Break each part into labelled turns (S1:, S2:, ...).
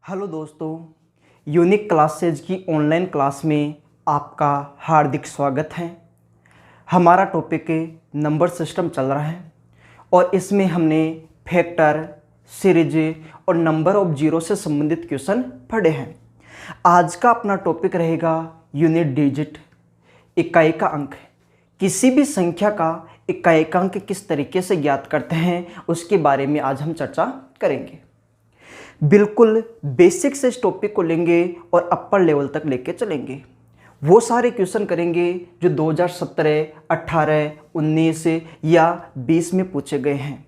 S1: Hello दोस्तों, unique classes की online class में आपका हार्दिक स्वागत है। हमारा टॉपिक नंबर सिस्टम चल रहा है और इसमें हमने फैक्टर, सीरीज और नंबर ऑफ जीरो से संबंधित क्वेश्चन पढ़े हैं। आज का अपना टॉपिक रहेगा यूनिट डिजिट, इकाई का अंक। किसी भी संख्या का इकाई का अंक किस तरीके से ज्ञात करते हैं उसके बारे में आज हम चर्चा करेंगे। बिल्कुल बेसिक से इस टॉपिक को लेंगे और अपर लेवल तक लेके चलेंगे। वो सारे क्वेश्चन करेंगे जो 2017, 18, 19 या 20 में पूछे गए हैं।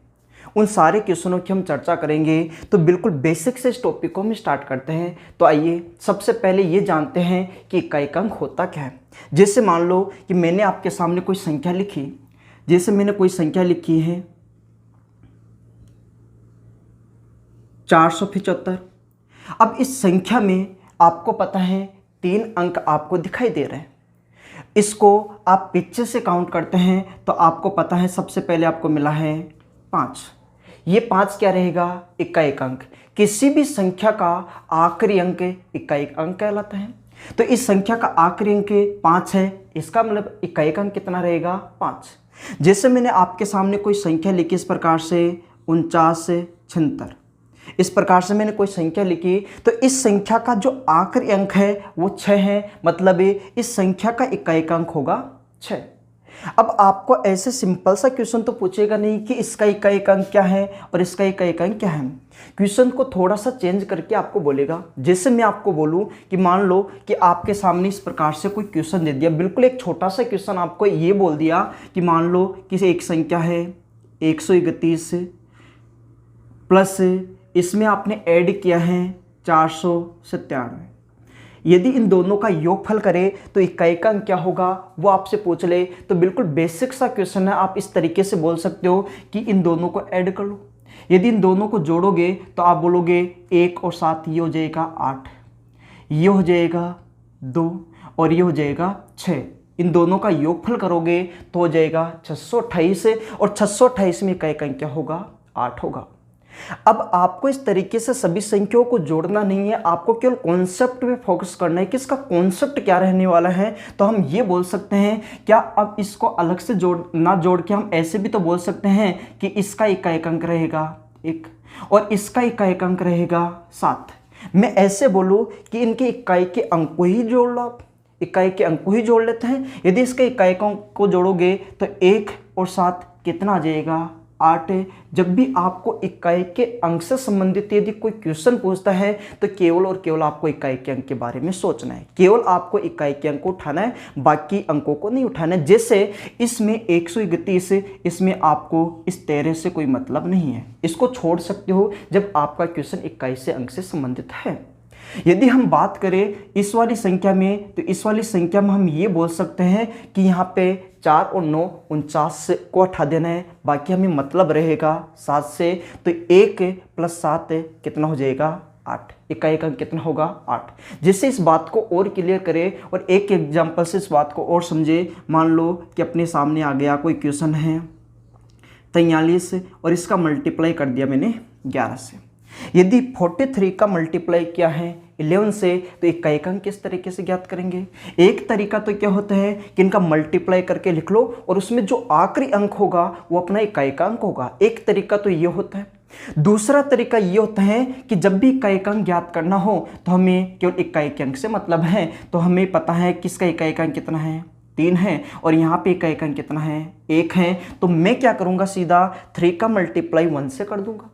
S1: उन सारे क्वेश्चनों की हम चर्चा करेंगे। तो बिल्कुल बेसिक से इस टॉपिक को हम स्टार्ट करते हैं। तो आइए सबसे पहले ये जानते हैं कि इकाई का अंक होता क्या है। जैसे मान लो कि मैंने आपके सामने कोई संख्या लिखी, जैसे मैंने कोई संख्या लिखी है 475। अब इस संख्या में आपको पता है 3 अंक आपको दिखाई दे रहे हैं। इसको आप पीछे से काउंट करते हैं तो आपको पता है सबसे पहले आपको मिला है 5। ये 5 क्या रहेगा? इकाई अंक। किसी भी संख्या का आखिरी अंक इकाई अंक कहलाता है। तो इस संख्या का आखिरी अंक 5 है, इसका मतलब इकाई अंक कितना रहेगा? 5। जैसे मैंने आपके सामने कोई संख्या लिखी इस प्रकार से 49, 76, इस प्रकार से मैंने कोई संख्या लिखी, तो इस संख्या का जो आखिरी अंक है वो 6 है, मतलब इस संख्या का इकाई अंक होगा 6। अब आपको ऐसे सिंपल सा क्वेश्चन तो पूछेगा नहीं कि इसका इकाई अंक क्या है और इसका इकाई अंक क्या है। क्वेश्चन को थोड़ा सा चेंज करके आपको बोलेगा। जैसे मैं आपको बोलूं कि मान लो कि आपके सामने इस प्रकार से कोई क्वेश्चन दे दिया, बिल्कुल एक छोटा सा क्वेश्चन आपको ये बोल दिया कि मान लो कि एक संख्या है 131 प्लस इसमें आपने ऐड किया है 497। यदि इन दोनों का योगफल करें तो इकाई का अंक क्या होगा वो आपसे पूछ ले, तो बिल्कुल बेसिक सा क्वेश्चन है। आप इस तरीके से बोल सकते हो कि इन दोनों को ऐड कर लो। यदि इन दोनों को जोड़ोगे तो आप बोलोगे 1 और 7, ये हो जाएगा 8, ये हो जाएगा 2 और ये हो जाएगा 6। इन दोनों का योगफल करोगे तो हो जाएगा 628 और 628 में इकाई का अंक क्या होगा? 8 होगा। अब आपको इस तरीके से सभी संख्याओं को जोड़ना नहीं है, आपको केवल कॉन्सेप्ट पे फोकस करना है कि इसका कॉन्सेप्ट क्या रहने वाला है। तो हम ये बोल सकते हैं, क्या अब इसको अलग से जोड़ के हम ऐसे भी तो बोल सकते हैं कि इसका इकाई अंक रहेगा 1 और इसका इकाई अंक रहेगा 7। मैं ऐसे बोलूँ कि इनके इकाई के अंक को ही जोड़ लो, आप इकाई के अंक को ही जोड़ लेते हैं। यदि इसके इकाई अंक को जोड़ोगे तो 1 और 7 कितना आ जाएगा? 8। जब भी आपको इकाई के अंक से संबंधित यदि कोई क्वेश्चन पूछता है तो केवल और केवल आपको इकाई के अंक के बारे में सोचना है। केवल आपको इकाई के अंक को उठाना है, बाकी अंकों को नहीं उठाना है। जैसे इसमें 131, इसमें आपको इस 13 से कोई मतलब नहीं है, इसको छोड़ सकते हो जब आपका क्वेश्चन इकाई से अंक से संबंधित है। यदि हम बात करें इस वाली संख्या में, तो इस वाली संख्या में हम ये बोल सकते हैं कि यहाँ पे 4 और 9 49 को हटा देना है, बाकी हमें मतलब रहेगा 7 से। तो 1 + 7 कितना हो जाएगा? 8। इकाई का कितना होगा? 8। जिससे इस बात को और क्लियर करें और एक एग्जाम्पल से इस बात को और समझे। मान लो कि अपने सामने आ गया कोई क्वेश्चन है 43 और इसका मल्टीप्लाई कर दिया मैंने 11 से। यदि 43 का मल्टीप्लाई किया है 11 से, तो इकाई अंक किस तरीके से ज्ञात करेंगे? एक तरीका तो क्या होता है कि इनका मल्टीप्लाई करके लिख लो और उसमें जो आखिरी अंक होगा वो अपना इकाई का अंक होगा। एक तरीका तो ये होता है। दूसरा तरीका ये होता है कि जब भी इकाई अंक ज्ञात करना हो तो हमें केवल इकाई के अंक से मतलब है। तो हमें पता है किसका इकाई अंक कितना है? 3 है और यहाँ पे इकाई अंक कितना है? 1 है। तो मैं क्या करूँगा, सीधा 3 का मल्टीप्लाई 1 से कर दूंगा।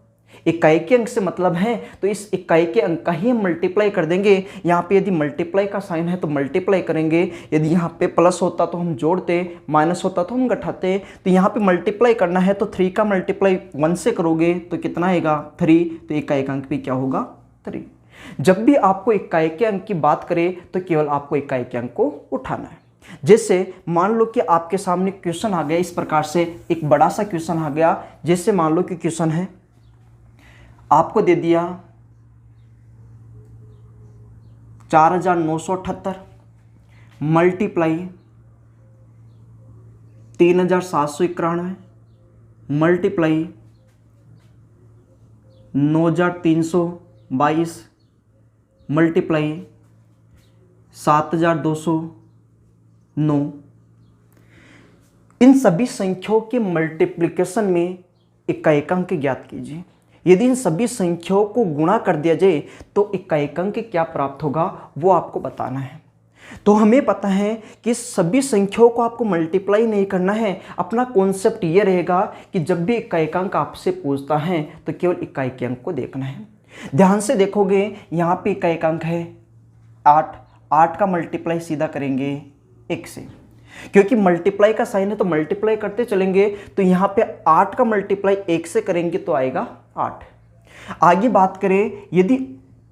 S1: इकाई के अंक से मतलब है तो इस इकाई के अंक का ही हम मल्टीप्लाई कर देंगे। यहाँ पे यदि मल्टीप्लाई का साइन है तो मल्टीप्लाई करेंगे, यदि यहाँ पे प्लस होता तो हम जोड़ते, माइनस होता तो हम घटाते। तो यहाँ पे मल्टीप्लाई करना है तो 3 का मल्टीप्लाई 1 से करोगे तो कितना आएगा? 3। तो इकाई का अंक भी क्या होगा? 3। जब भी आपको इकाई के अंक की बात करें तो केवल आपको इकाई के अंक को उठाना है। जैसे मान लो कि आपके सामने क्वेश्चन आ गया इस प्रकार से, एक बड़ा सा क्वेश्चन आ गया। जैसे मान लो कि क्वेश्चन है आपको दे दिया 4978 मल्टीप्लाई 3791 मल्टीप्लाई 9322 मल्टीप्लाई 7209। इन सभी संख्याओं के मल्टीप्लिकेशन में इकाई अंक ज्ञात कीजिए। यदि इन सभी संख्याओं को गुणा कर दिया जाए तो इकाई अंक क्या प्राप्त होगा वो आपको बताना है। तो हमें पता है कि सभी संख्याओं को आपको मल्टीप्लाई नहीं करना है। अपना कॉन्सेप्ट ये रहेगा कि जब भी इकाई अंक आपसे पूछता है तो केवल इकाई के अंक को देखना है। ध्यान से देखोगे यहाँ पे इकाई अंक है 8, 8 का मल्टीप्लाई सीधा करेंगे 1 से, क्योंकि मल्टीप्लाई का साइन है तो मल्टीप्लाई करते चलेंगे। तो यहाँ पे 8 का मल्टीप्लाई 1 से करेंगे तो आएगा 8। आगे बात करें, यदि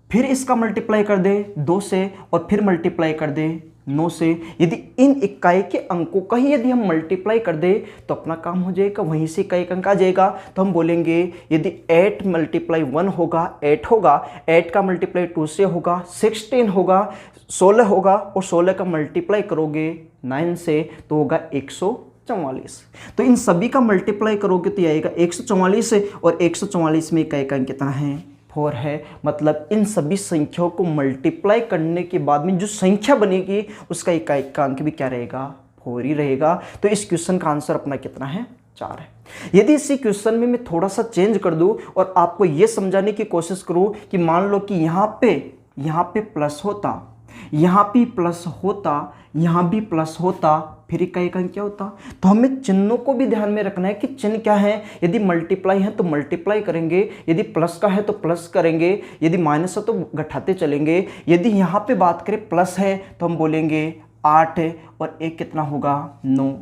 S1: फिर इसका मल्टीप्लाई कर दे 2 से और फिर मल्टीप्लाई कर दे 9 से, यदि इन इकाई के अंकों का ही यदि हम मल्टीप्लाई कर दे तो अपना काम हो जाएगा, वहीं से इकाई अंक आ जाएगा। तो हम बोलेंगे यदि 8 मल्टीप्लाई 1 होगा 8 होगा, 8 का मल्टीप्लाई 2 से होगा 16 होगा, 16 होगा और 16 का मल्टीप्लाई करोगे 9 से तो होगा 144। तो इन सभी का मल्टीप्लाई करोगे तो आएगा 144 और 144 में इकाई अंक कितना है 4 है। मतलब इन सभी संख्याओं को मल्टीप्लाई करने के बाद में जो संख्या बनेगी उसका इकाई का अंक भी क्या रहेगा 4 ही रहेगा। तो इस क्वेश्चन का आंसर अपना कितना है 4 है। यदि इसी क्वेश्चन में मैं थोड़ा सा चेंज कर दूं और आपको ये समझाने की कोशिश करूं कि मान लो कि यहाँ पे प्लस होता, यहाँ भी प्लस होता, यहाँ भी प्लस होता, फिर इकाई का अंक क्या होता। तो हमें चिन्हों को भी ध्यान में रखना है कि चिन्ह क्या है। यदि मल्टीप्लाई है तो मल्टीप्लाई करेंगे, यदि प्लस का है तो प्लस करेंगे, यदि माइनस है तो घटाते चलेंगे। यदि यहाँ पे बात करें प्लस है तो हम बोलेंगे 8 और 1 कितना होगा 9,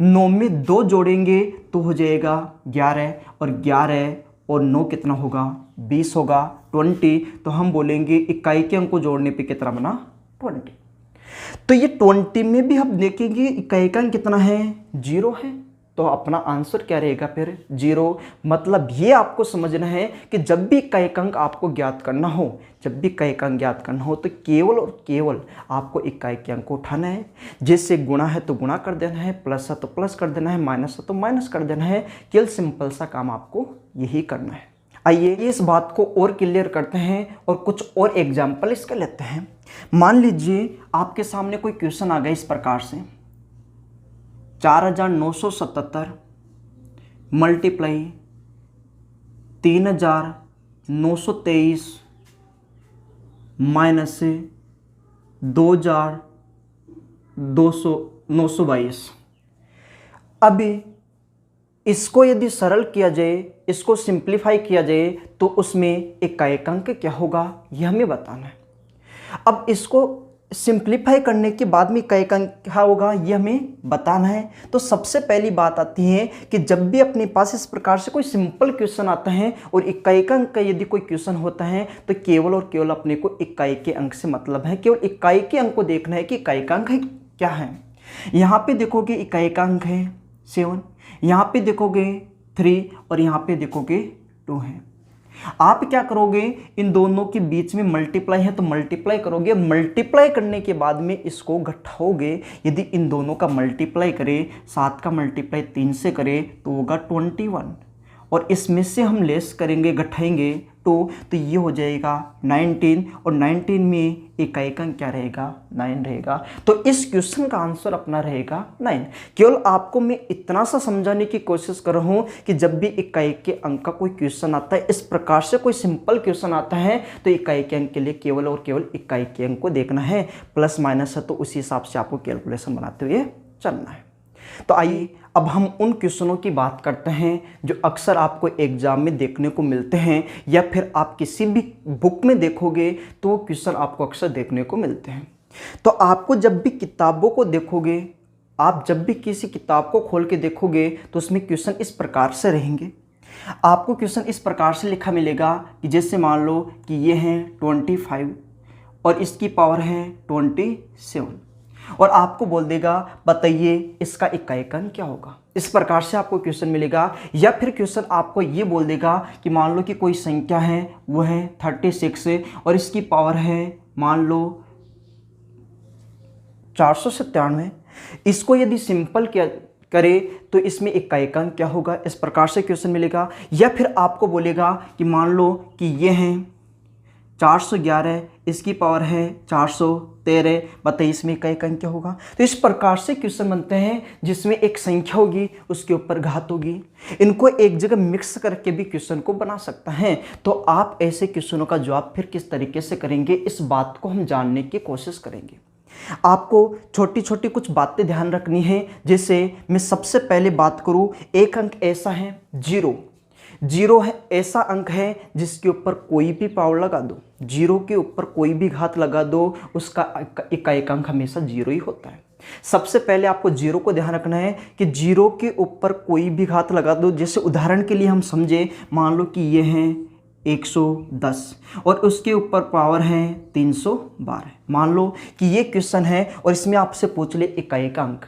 S1: 9 में 2 जोड़ेंगे तो हो जाएगा 11 और 11 और 9 कितना होगा 20 होगा 20। तो हम बोलेंगे इकाई के अंक को जोड़ने पे कितना बना 20। तो ये 20 में भी हम देखेंगे इकाई का अंक कितना है 0 है। तो अपना आंसर क्या रहेगा फिर 0। मतलब ये आपको समझना है कि जब भी इकाई अंक आपको ज्ञात करना हो, जब भी इकाई अंक ज्ञात करना हो तो केवल और केवल आपको इकाई के अंक को उठाना है। जैसे गुणा है तो गुणा कर देना है, प्लस है तो प्लस कर देना है, माइनस है तो माइनस कर देना है। केवल सिंपल सा काम आपको यही करना है। आइए इस बात को और क्लियर करते हैं और कुछ और एग्जाम्पल इसका लेते हैं। मान लीजिए आपके सामने कोई क्वेश्चन आ गया इस प्रकार से 4977 मल्टीप्लाई 3923 माइनस 2922। अभी इसको यदि सरल किया जाए, इसको सिंप्लीफाई किया जाए तो उसमें इकाई अंक क्या होगा यह हमें बताना है। अब इसको सिंप्लीफाई करने के बाद में इकाई अंक क्या होगा यह हमें बताना है। तो सबसे पहली बात आती है कि जब भी अपने पास इस प्रकार से कोई सिंपल क्वेश्चन आता है और इकाई अंक का यदि कोई क्वेश्चन होता है तो केवल और केवल अपने को इकाई के अंक से मतलब है। केवल इकाई के अंक को देखना है कि इकाई का अंक क्या है। यहाँ पे देखोगे इकाई का अंक है 7, यहाँ पे देखोगे 3 और यहाँ पे देखोगे 2 है। आप क्या करोगे, इन दोनों के बीच में मल्टीप्लाई है तो मल्टीप्लाई करोगे। मल्टीप्लाई करने के बाद में इसको घटाओगे। यदि इन दोनों का मल्टीप्लाई करें, 7 का मल्टीप्लाई 3 से करें तो होगा 21 और इसमें से हम लेस करेंगे, घटाएंगे तो ये हो जाएगा 19 और 19 में इकाई का क्या रहेगा 9 रहेगा। तो इस क्वेश्चन का आंसर अपना रहेगा 9। केवल आपको मैं इतना सा समझाने की कोशिश कर रहा हूँ कि जब भी इकाई के अंक का कोई क्वेश्चन आता है, इस प्रकार से कोई सिंपल क्वेश्चन आता है तो इकाई के अंक के लिए केवल और केवल इकाई के अंक को देखना है। प्लस माइनस है तो उसी हिसाब से आपको कैलकुलेशन बनाते हुए चलना है। तो आइए अब हम उन क्वेश्चनों की बात करते हैं जो अक्सर आपको एग्जाम में देखने को मिलते हैं या फिर आप किसी भी बुक में देखोगे तो क्वेश्चन आपको अक्सर देखने को मिलते हैं। तो आपको जब भी किताबों को देखोगे, आप जब भी किसी किताब को खोल के देखोगे तो उसमें क्वेश्चन इस प्रकार से रहेंगे। आपको क्वेश्चन इस प्रकार से लिखा मिलेगा कि जैसे मान लो कि ये है 25 और इसकी पावर है 27 और आपको बोल देगा बताइए इसका इकाई का अंक क्या होगा। इस प्रकार से आपको क्वेश्चन मिलेगा। या फिर क्वेश्चन आपको ये बोल देगा कि मान लो कि कोई संख्या है वो है 36 और इसकी पावर है मान लो 497। इसको यदि सिंपल क्या करे तो इसमें इकाई का अंक क्या होगा, इस प्रकार से क्वेश्चन मिलेगा। या फिर आपको बोलेगा कि मान लो कि ये हैं 411, इसकी पावर है 413, बताइए इसमें इकाई अंक क्या होगा। तो इस प्रकार से क्वेश्चन बनते हैं जिसमें एक संख्या होगी उसके ऊपर घात होगी, इनको एक जगह मिक्स करके भी क्वेश्चन को बना सकता है। तो आप ऐसे क्वेश्चनों का जवाब फिर किस तरीके से करेंगे, इस बात को हम जानने की कोशिश करेंगे। आपको छोटी छोटी कुछ बातें ध्यान रखनी है। जैसे मैं सबसे पहले बात करूं, एक अंक ऐसा है जीरो, जीरो है ऐसा अंक है जिसके ऊपर कोई भी पावर लगा दो, जीरो के ऊपर कोई भी घात लगा दो, उसका इकाई अंक हमेशा जीरो ही होता है। सबसे पहले आपको जीरो को ध्यान रखना है कि जीरो के ऊपर कोई भी घात लगा दो। जैसे उदाहरण के लिए हम समझे, मान लो कि ये हैं 110 और उसके ऊपर पावर है 312। मान लो कि ये क्वेश्चन है और इसमें आपसे पूछ ले इकाई का अंक,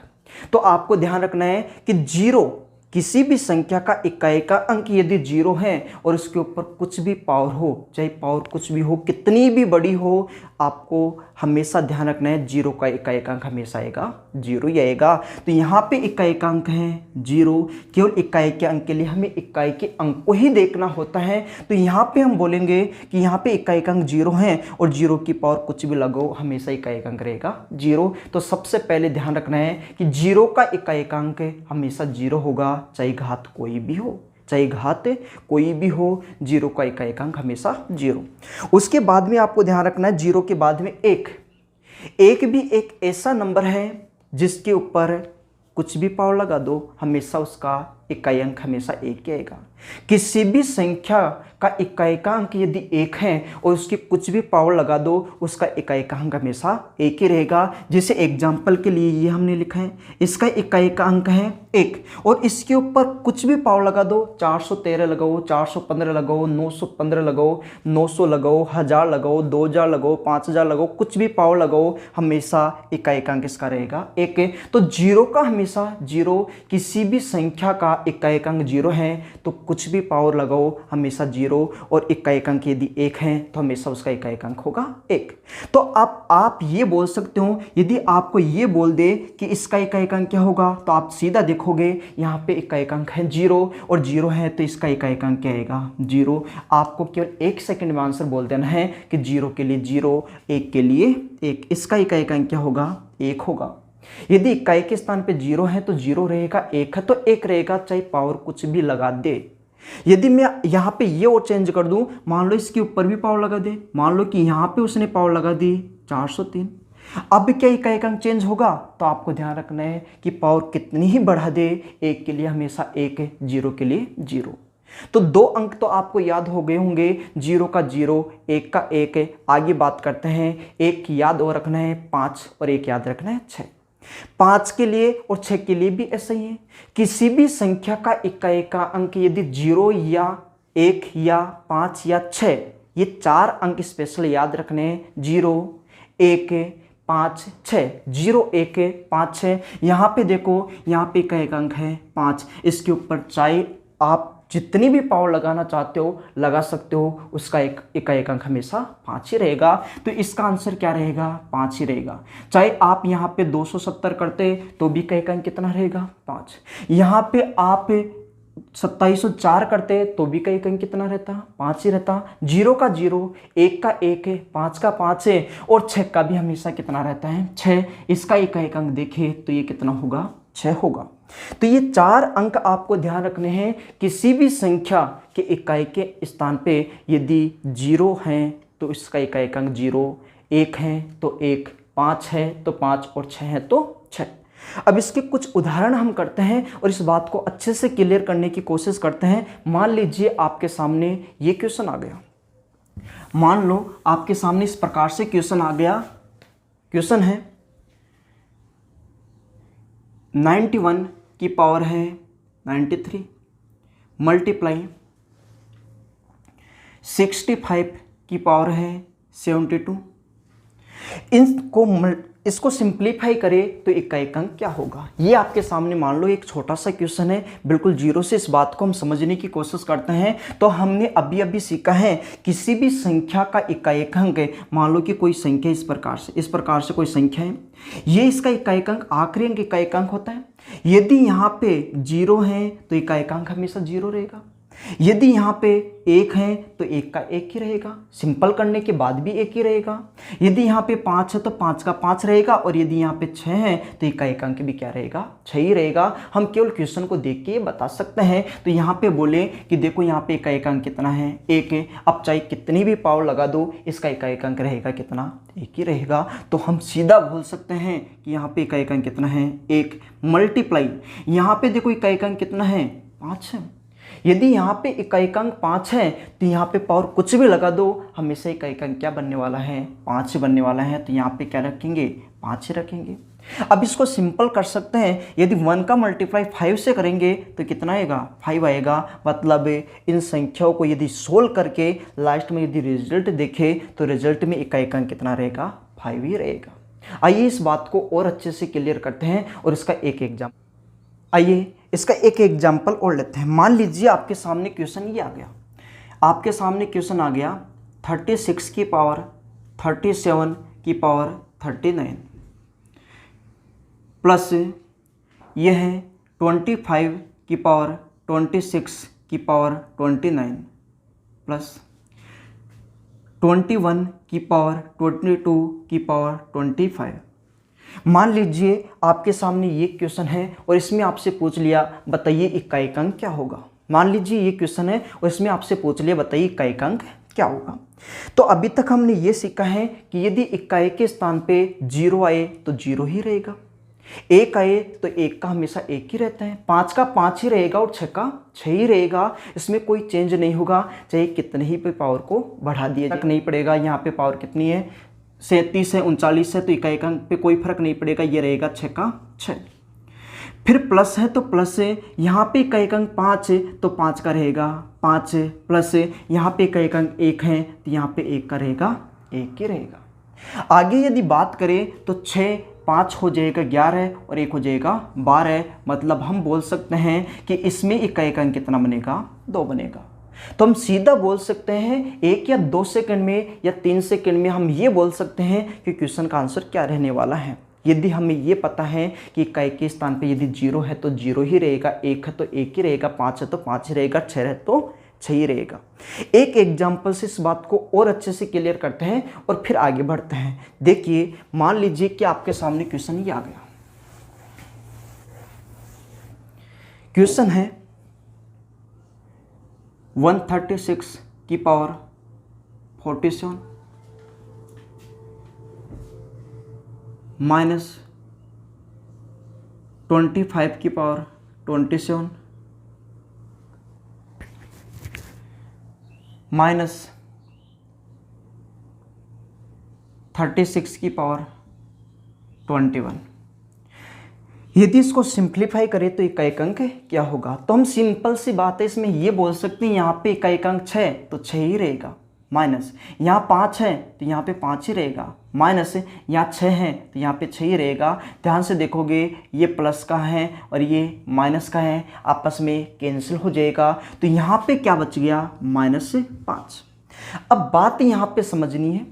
S1: तो आपको ध्यान रखना है कि जीरो, किसी भी संख्या का इकाई का अंक यदि जीरो है और उसके ऊपर कुछ भी पावर हो, चाहे पावर कुछ भी हो, कितनी भी बड़ी हो, आपको हमेशा ध्यान रखना है जीरो का इकाई अंक हमेशा आएगा जीरो ही आएगा। तो यहाँ पे इकाई का अंक है जीरो, केवल इकाई के अंक के लिए हमें इकाई के अंक को ही देखना होता है। तो यहाँ पे हम बोलेंगे कि यहाँ पे इकाई का अंक जीरो है और जीरो की पावर कुछ भी लगाओ हमेशा इकाई का अंक रहेगा जीरो। तो सबसे पहले ध्यान रखना है कि जीरो का इकाई का अंक हमेशा जीरो होगा, चाहे घात कोई भी हो, चाहे घात कोई भी हो, जीरो का इकाई अंक हमेशा जीरो। उसके बाद में आपको ध्यान रखना है जीरो के बाद में एक, एक भी एक ऐसा नंबर है जिसके ऊपर कुछ भी पावर लगा दो हमेशा उसका इकाई अंक हमेशा एक ही आएगा। किसी भी संख्या का इकाई का अंक यदि एक है और उसकी कुछ भी पावर लगा दो उसका इकाई का अंक हमेशा एक ही रहेगा। जैसे एग्जाम्पल के लिए ये हमने लिखा है, इसका इकाई का अंक है एक और इसके ऊपर कुछ भी पावर लगा दो, 413 लगाओ, 415 लगाओ, 915 लगाओ, 900 लगाओ, 1000 लगाओ, 2000 लगाओ, 5000 लगाओ, कुछ भी पावर लगाओ हमेशा इकाई का अंक इसका रहेगा एक। तो जीरो का हमेशा जीरो, किसी भी संख्या का इकाई का अंक जीरो है तो कुछ भी पावर लगाओ हमेशा जीरो, और इकाई अंक यदि एक है तो हमेशा उसका इकाई अंक होगा एक। तो अब आप ये बोल सकते हो, यदि आपको ये बोल दे कि इसका इकाई अंक क्या होगा तो आप सीधा देखोगे यहाँ पे इकाई अंक है जीरो और जीरो है तो इसका इकाई अंक क्या आएगा जीरो। आपको केवल एक सेकंड में आंसर बोल देना है कि जीरो के लिए जीरो, एक के लिए एक, इसका इकाई अंक क्या होगा एक होगा। यदि इकाई के स्थान पे जीरो है तो जीरो रहेगा, एक है तो एक रहेगा, चाहे पावर कुछ भी लगा दे। यदि मैं यहाँ पे ये और चेंज कर दूं, मान लो इसके ऊपर भी पावर लगा दे, मान लो कि यहाँ पे उसने पावर लगा दी 403, अब क्या इकाई अंक चेंज होगा। तो आपको ध्यान रखना है कि पावर कितनी ही बढ़ा दे, एक के लिए हमेशा एक है, जीरो के लिए जीरो। तो दो अंक तो आपको याद हो गए होंगे, जीरो का जीरो, एक का एक है। आगे बात करते हैं, एक याद और रखना है 5 और एक याद रखना है 6। 5 के लिए और 6 के लिए भी ऐसा ही है। किसी भी संख्या का इकाई का अंक यदि 0 या 1 या 5 या 6, ये 4 अंक स्पेशल याद रखने हैं, 0 1 5 6, 0 1 5 6। यहाँ पे देखो, यहाँ पे इकाई का अंक है 5, इसके ऊपर चाहे आप जितनी भी पावर लगाना चाहते हो लगा सकते हो, उसका एक इकाई अंक हमेशा 5 ही रहेगा। तो इसका आंसर क्या रहेगा 5 ही रहेगा। चाहे आप यहाँ पे 270 करते तो भी इकाई अंक कितना रहेगा 5, यहाँ पे आप 2704 करते तो भी इकाई अंक कितना रहता 5 ही रहता। 0 का 0, 1 का 1 है, 5 का 5 है और 6 का भी हमेशा कितना रहता है 6। इसका इकाई अंक देखें तो ये कितना होगा 6 होगा। तो ये 4 अंक आपको ध्यान रखने हैं। किसी भी संख्या के इकाई के स्थान पे यदि 0 है तो इसका इकाई अंक 0, 1 है तो 1, 5 है तो 5 और 6 है तो 6। अब इसके कुछ उदाहरण हम करते हैं और इस बात को अच्छे से क्लियर करने की कोशिश करते हैं। मान लीजिए आपके सामने ये क्वेश्चन आ गया, मान लो आपके सामने इस प्रकार से क्वेश्चन आ गया। क्वेश्चन है 91 की पावर है 93 मल्टीप्लाई 65 की पावर है 72। इसको सिंप्लीफाई करें तो इकाई अंक क्या होगा। ये आपके सामने मान लो एक छोटा सा क्वेश्चन है, बिल्कुल जीरो से इस बात को हम समझने की कोशिश करते हैं। तो हमने अभी अभी सीखा है किसी भी संख्या का इकाई अंक, मान लो कि कोई संख्या इस प्रकार से कोई संख्या है, ये इसका इकाई अंक आखिरी अंक इकाई अंक होता है। यदि यहाँ पे 0 है तो इकाई अंक हमेशा 0 रहेगा। यदि यहाँ पे एक है तो एक का एक ही रहेगा, सिंपल करने के बाद भी एक ही रहेगा। यदि यहाँ पे 5 है तो 5 का 5 रहेगा, और यदि यहाँ पे 6 है तो एक का एक अंक भी क्या रहेगा, 6 ही रहेगा। हम केवल क्वेश्चन को देख के बता सकते हैं। तो यहाँ पे बोले कि देखो यहाँ पे एक का एक अंक कितना है, एक है। अब चाहे कितनी भी पावर लगा दो, इसका एक का एक अंक रहेगा कितना, एक ही रहेगा। तो हम सीधा बोल सकते हैं कि यहाँ पे एक का एक अंक कितना है, एक। मल्टीप्लाई यहाँ पे देखो एक का एक अंक कितना है, 5 है। यदि यहाँ पे इकाई अंक 5 है तो यहाँ पे पावर कुछ भी लगा दो, हमेशा इकाई अंक क्या बनने वाला है, 5 बनने वाला है। तो यहाँ पे क्या रखेंगे, 5 ही रखेंगे। अब इसको सिंपल कर सकते हैं। यदि 1 का मल्टीप्लाई 5 से करेंगे तो कितना आएगा, 5 आएगा। मतलब इन संख्याओं को यदि सोल्व करके लास्ट में यदि रिजल्ट देखे तो रिजल्ट में इकाई अंक कितना रहेगा, 5 ही रहेगा। आइए इस बात को और अच्छे से क्लियर करते हैं और इसका एक एग्जाम्पल, आइए इसका एक एग्जाम्पल और लेते हैं। मान लीजिए आपके सामने क्वेश्चन ये आ गया, आपके सामने क्वेश्चन आ गया 36 की पावर 37 की पावर 39 प्लस यह है 25 की पावर 26 की पावर 29 प्लस 21 की पावर 22 की पावर 25। मान लीजिए आपके सामने ये क्वेश्चन है और इसमें आपसे पूछ लिया बताइए इकाई अंक क्या होगा। मान लीजिए ये क्वेश्चन है और इसमें आपसे पूछ लिया बताइए इकाई अंक क्या होगा। तो अभी तक हमने ये सीखा है कि यदि इकाई के स्थान पे 0 आए तो 0 ही रहेगा, 1 आए तो 1 का हमेशा 1 ही रहता है, 5 का 5 ही रहेगा और 6 का 6 ही रहेगा। इसमें कोई चेंज नहीं होगा, चाहे कितने ही पे पावर को बढ़ा दिया तक नहीं पड़ेगा। यहाँ पे पावर कितनी है, 37 है, 39 है, तो इकाई अंक पे कोई फर्क नहीं पड़ेगा, ये रहेगा 6 का 6। फिर प्लस है तो प्लस है, यहाँ पे इकाई अंक 5 है तो 5 का रहेगा 5 प्लस यहाँ पे इकाई अंक 1 है तो यहाँ पे 1 का रहेगा 1 ही रहेगा। आगे यदि बात करें तो 6 5 हो जाएगा 11 और 1 हो जाएगा 12। मतलब हम बोल सकते हैं कि इसमें इकाई अंक कितना बनेगा, 2 बनेगा। तो हम सीधा बोल सकते हैं 1 या 2 सेकंड में या 3 सेकंड में हम ये बोल सकते हैं कि क्वेश्चन का आंसर क्या रहने वाला है। यदि हमें ये पता है कि इकाई के स्थान पे यदि 0 है तो 0 ही रहेगा, 1 है तो 1 ही रहेगा, 5 है तो 5 ही रहेगा, 6 है तो 6 ही रहेगा। एक एग्जाम्पल से इस बात को और अच्छे से क्लियर करते हैं और फिर आगे बढ़ते हैं। देखिए मान लीजिए कि आपके सामने क्वेश्चन ये आ गया, क्वेश्चन है 136 की पावर 47 माइनस 25 की पावर 27 माइनस 36 की पावर 21। यदि इसको सिंप्लीफाई करें तो इकाई अंक क्या होगा। तो हम सिंपल सी बात है इसमें ये बोल सकते हैं, यहाँ पे इकाई अंक 6 तो 6 ही रहेगा, माइनस यहाँ 5 है तो यहाँ पे 5 ही रहेगा, माइनस यहाँ 6 है तो यहाँ पे 6 ही रहेगा। ध्यान से देखोगे ये प्लस का है और ये माइनस का है, आपस में कैंसिल हो जाएगा। तो यहाँ पे क्या बच गया, -5। अब बात यहाँ पे समझनी है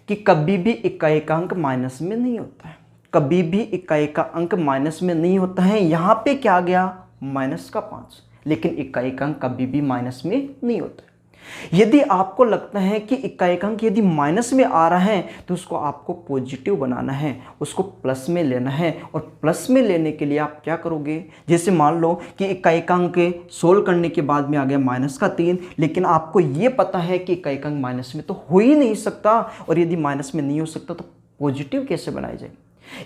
S1: कि कभी भी इकाई का अंक माइनस में नहीं होता है, कभी भी इकाई का अंक माइनस में नहीं होता है। यहाँ पे क्या आ गया, -5, लेकिन इकाई का अंक कभी भी माइनस में नहीं होता है। यदि आपको लगता है कि इकाई अंक यदि माइनस में आ रहा है तो उसको आपको पॉजिटिव बनाना है, उसको प्लस में लेना है। और प्लस में लेने के लिए आप क्या करोगे, जैसे मान लो कि इकाई अंक सोल्व करने के बाद में आ गया -3, लेकिन आपको ये पता है कि इकाई अंक माइनस में तो हो ही नहीं सकता, और यदि माइनस में नहीं हो सकता तो पॉजिटिव कैसे बनाया जाए।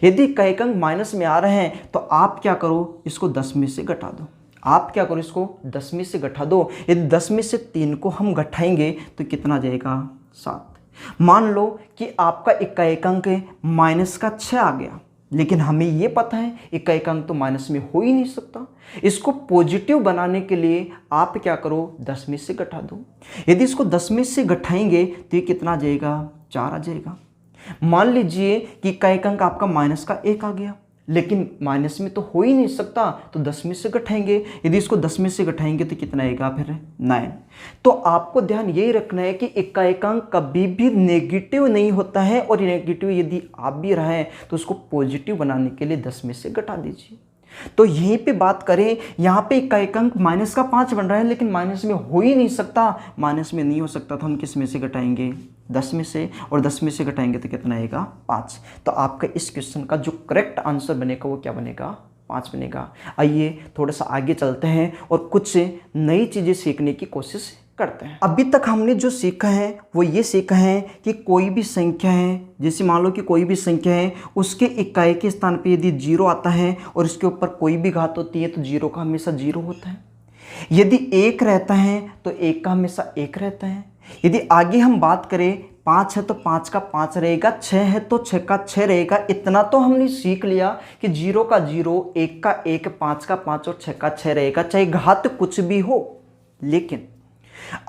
S1: यदि इकाई अंक माइनस में आ रहे हैं तो आप क्या करो, इसको 10 में से घटा दो। आप क्या करो, इसको 10 में से घटा दो। यदि 10 में से 3 को हम घटाएंगे तो कितना जाएगा, 7। मान लो कि आपका इकाई अंक -6 आ गया, लेकिन हमें ये पता है इकाई अंक तो माइनस में हो ही नहीं सकता। इसको पॉजिटिव बनाने के लिए आप क्या करो, 10 में से घटा दो। यदि इसको 10 में से घटाएंगे तो ये कितना आ जाएगा, 4 आ जाएगा। मान लीजिए कि इकाई अंक आपका -1 आ गया, लेकिन माइनस में तो हो ही नहीं सकता, तो 10 में से घटाएंगे। यदि इसको 10 में से घटाएंगे तो कितना आएगा, फिर 9। तो आपको ध्यान यही रखना है कि इकाई अंक कभी भी नेगेटिव नहीं होता है, और नेगेटिव यदि आप भी रहा है तो उसको पॉजिटिव बनाने के लिए 10 में से घटा दीजिए। तो यहीं पे बात करें, यहाँ पे इकाई अंक माइनस का 5 बन रहा है, लेकिन माइनस में हो ही नहीं सकता, माइनस में नहीं हो सकता तो हम किस में से घटाएंगे, 10 में से, और 10 में से घटाएंगे तो कितना आएगा, 5। तो आपका इस क्वेश्चन का जो करेक्ट आंसर बनेगा वो क्या बनेगा, 5 बनेगा। आइए थोड़ा सा आगे चलते हैं और कुछ नई चीज़ें सीखने की कोशिश करते हैं। अभी तक हमने जो सीखा है वो ये सीखा है कि कोई भी संख्या है, जैसे मान लो कि कोई भी संख्या है, उसके इकाई के स्थान पे यदि 0 आता है और उसके ऊपर कोई भी घात होती है तो 0 का हमेशा 0 होता है। यदि 1 रहता है तो 1 का हमेशा 1 रहता है। यदि आगे हम बात करें 5 है तो 5 का 5 रहेगा, 6 है तो 6 का 6 रहेगा। इतना तो हमने सीख लिया कि 0 का 0, 1 का 1, 5 का 5 और 6 का 6 रहेगा, चाहे घात कुछ भी हो। लेकिन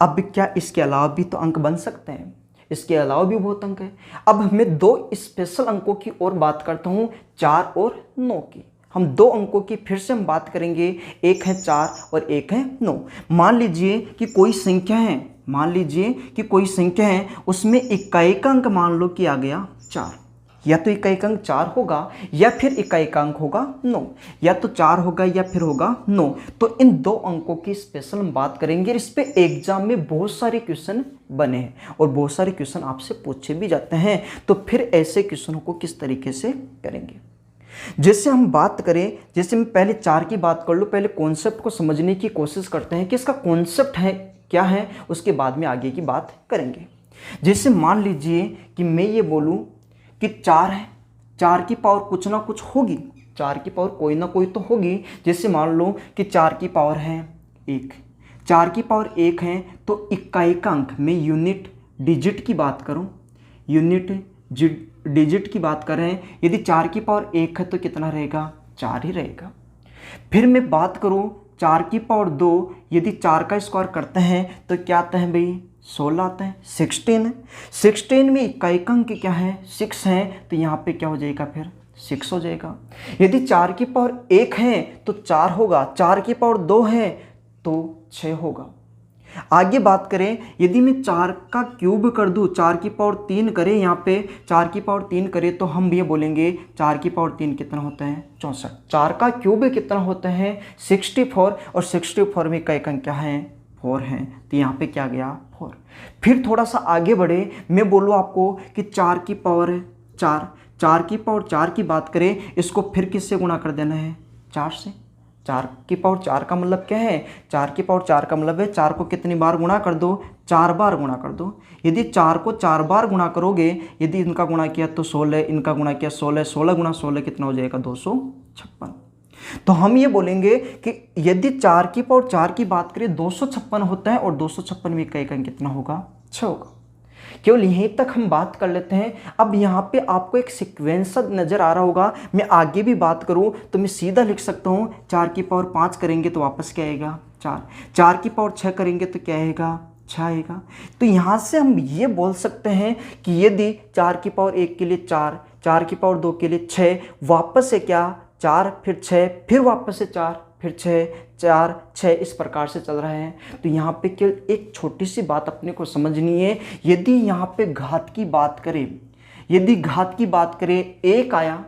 S1: अब क्या इसके अलावा भी तो अंक बन सकते हैं, इसके अलावा भी बहुत अंक है। अब मैं 2 स्पेशल अंकों की और बात करता हूँ, 4 और 9 की। हम 2 अंकों की फिर से हम बात करेंगे, एक है 4 और एक है 9। मान लीजिए कि कोई संख्या है, मान लीजिए कि कोई संख्या है, उसमें इकाई का अंक मान लो कि आ गया 4, या तो इकाई का अंक 4 होगा या फिर इकाई का अंक होगा 9, या तो 4 होगा या फिर होगा 9। तो इन 2 अंकों की स्पेशल हम बात करेंगे। इस पे एग्जाम में बहुत सारे क्वेश्चन बने हैं और बहुत सारे क्वेश्चन आपसे पूछे भी जाते हैं। तो फिर ऐसे क्वेश्चनों को किस तरीके से करेंगे, जैसे हम बात करें, जैसे मैं पहले 4 की बात कर लूँ, पहले कॉन्सेप्ट को समझने की कोशिश करते हैं कि इसका कॉन्सेप्ट है क्या है, उसके बाद में आगे की बात करेंगे। जैसे मान लीजिए कि मैं ये बोलूँ कि 4 है, 4 की पावर कुछ ना कुछ होगी, 4 की पावर कोई ना कोई तो होगी। जैसे मान लो कि 4 की पावर है 1, 4 की पावर 1 है तो इकाई का अंक, मैं यूनिट डिजिट की बात करूं, यूनिट डिजिट की बात कर रहे हैं, यदि 4 की पावर 1 है तो कितना रहेगा, 4 ही रहेगा। फिर मैं बात करूं 4 की पावर 2, यदि 4 का स्क्वायर करते हैं तो क्या आता है भाई, 16 आता है, 16 है। 16 में इकाई का अंक क्या है, 6 है, तो यहाँ पे क्या हो जाएगा, फिर 6 हो जाएगा। यदि 4 की पावर 1 है तो 4 होगा, 4 की पावर 2 है तो 6 होगा। आगे बात करें, यदि मैं 4 का क्यूब कर दूं, 4 की पावर 3 करें, यहाँ पे 4 की पावर 3 करें तो हम ये बोलेंगे 4 की पावर 3 कितना होता है, 64। 4 का क्यूब कितना होता है, 64, और 64 में इकाई का अंक क्या है, 4 है, तो यहाँ पे क्या गया, 4। फिर थोड़ा सा आगे बढ़े, मैं बोलूँ आपको कि 4 की पावर 4, 4 की पावर 4 की बात करें, इसको फिर किससे गुणा कर देना है, 4 से। 4 की पावर 4 का मतलब क्या है, 4 की पावर 4 का मतलब है 4 को कितनी बार गुणा कर दो, 4 बार गुणा कर दो। यदि 4 को 4 बार गुणा करोगे, यदि इनका गुणा किया तो 16, इनका गुणा किया 16, 16 गुणा 16 कितना हो जाएगा, 256। तो हम ये बोलेंगे कि यदि 4 की पावर 4 की बात करें 256 होता है, और 256 में इकाई का कितना होगा, 6 होगा। केवल यहीं तक हम बात कर लेते हैं। अब यहाँ पे आपको एक सीक्वेंस नजर आ रहा होगा, मैं आगे भी बात करूँ तो मैं सीधा लिख सकता हूँ, 4 की पावर 5 करेंगे तो वापस क्या आएगा, 4, 4 की पावर 6 करेंगे तो क्या आएगा, 6 आएगा। तो यहाँ से हम ये बोल सकते हैं कि यदि 4 की पावर 1 के लिए 4, 4 की पावर 2 के लिए 6, वापस से क्या, 4 फिर 6 फिर वापस से 4 फिर 6 4 6, इस प्रकार से चल रहे हैं। तो यहाँ पे केवल एक छोटी सी बात अपने को समझनी है, यदि यहाँ पे घात की बात करें, यदि घात की बात करें, 1 आया,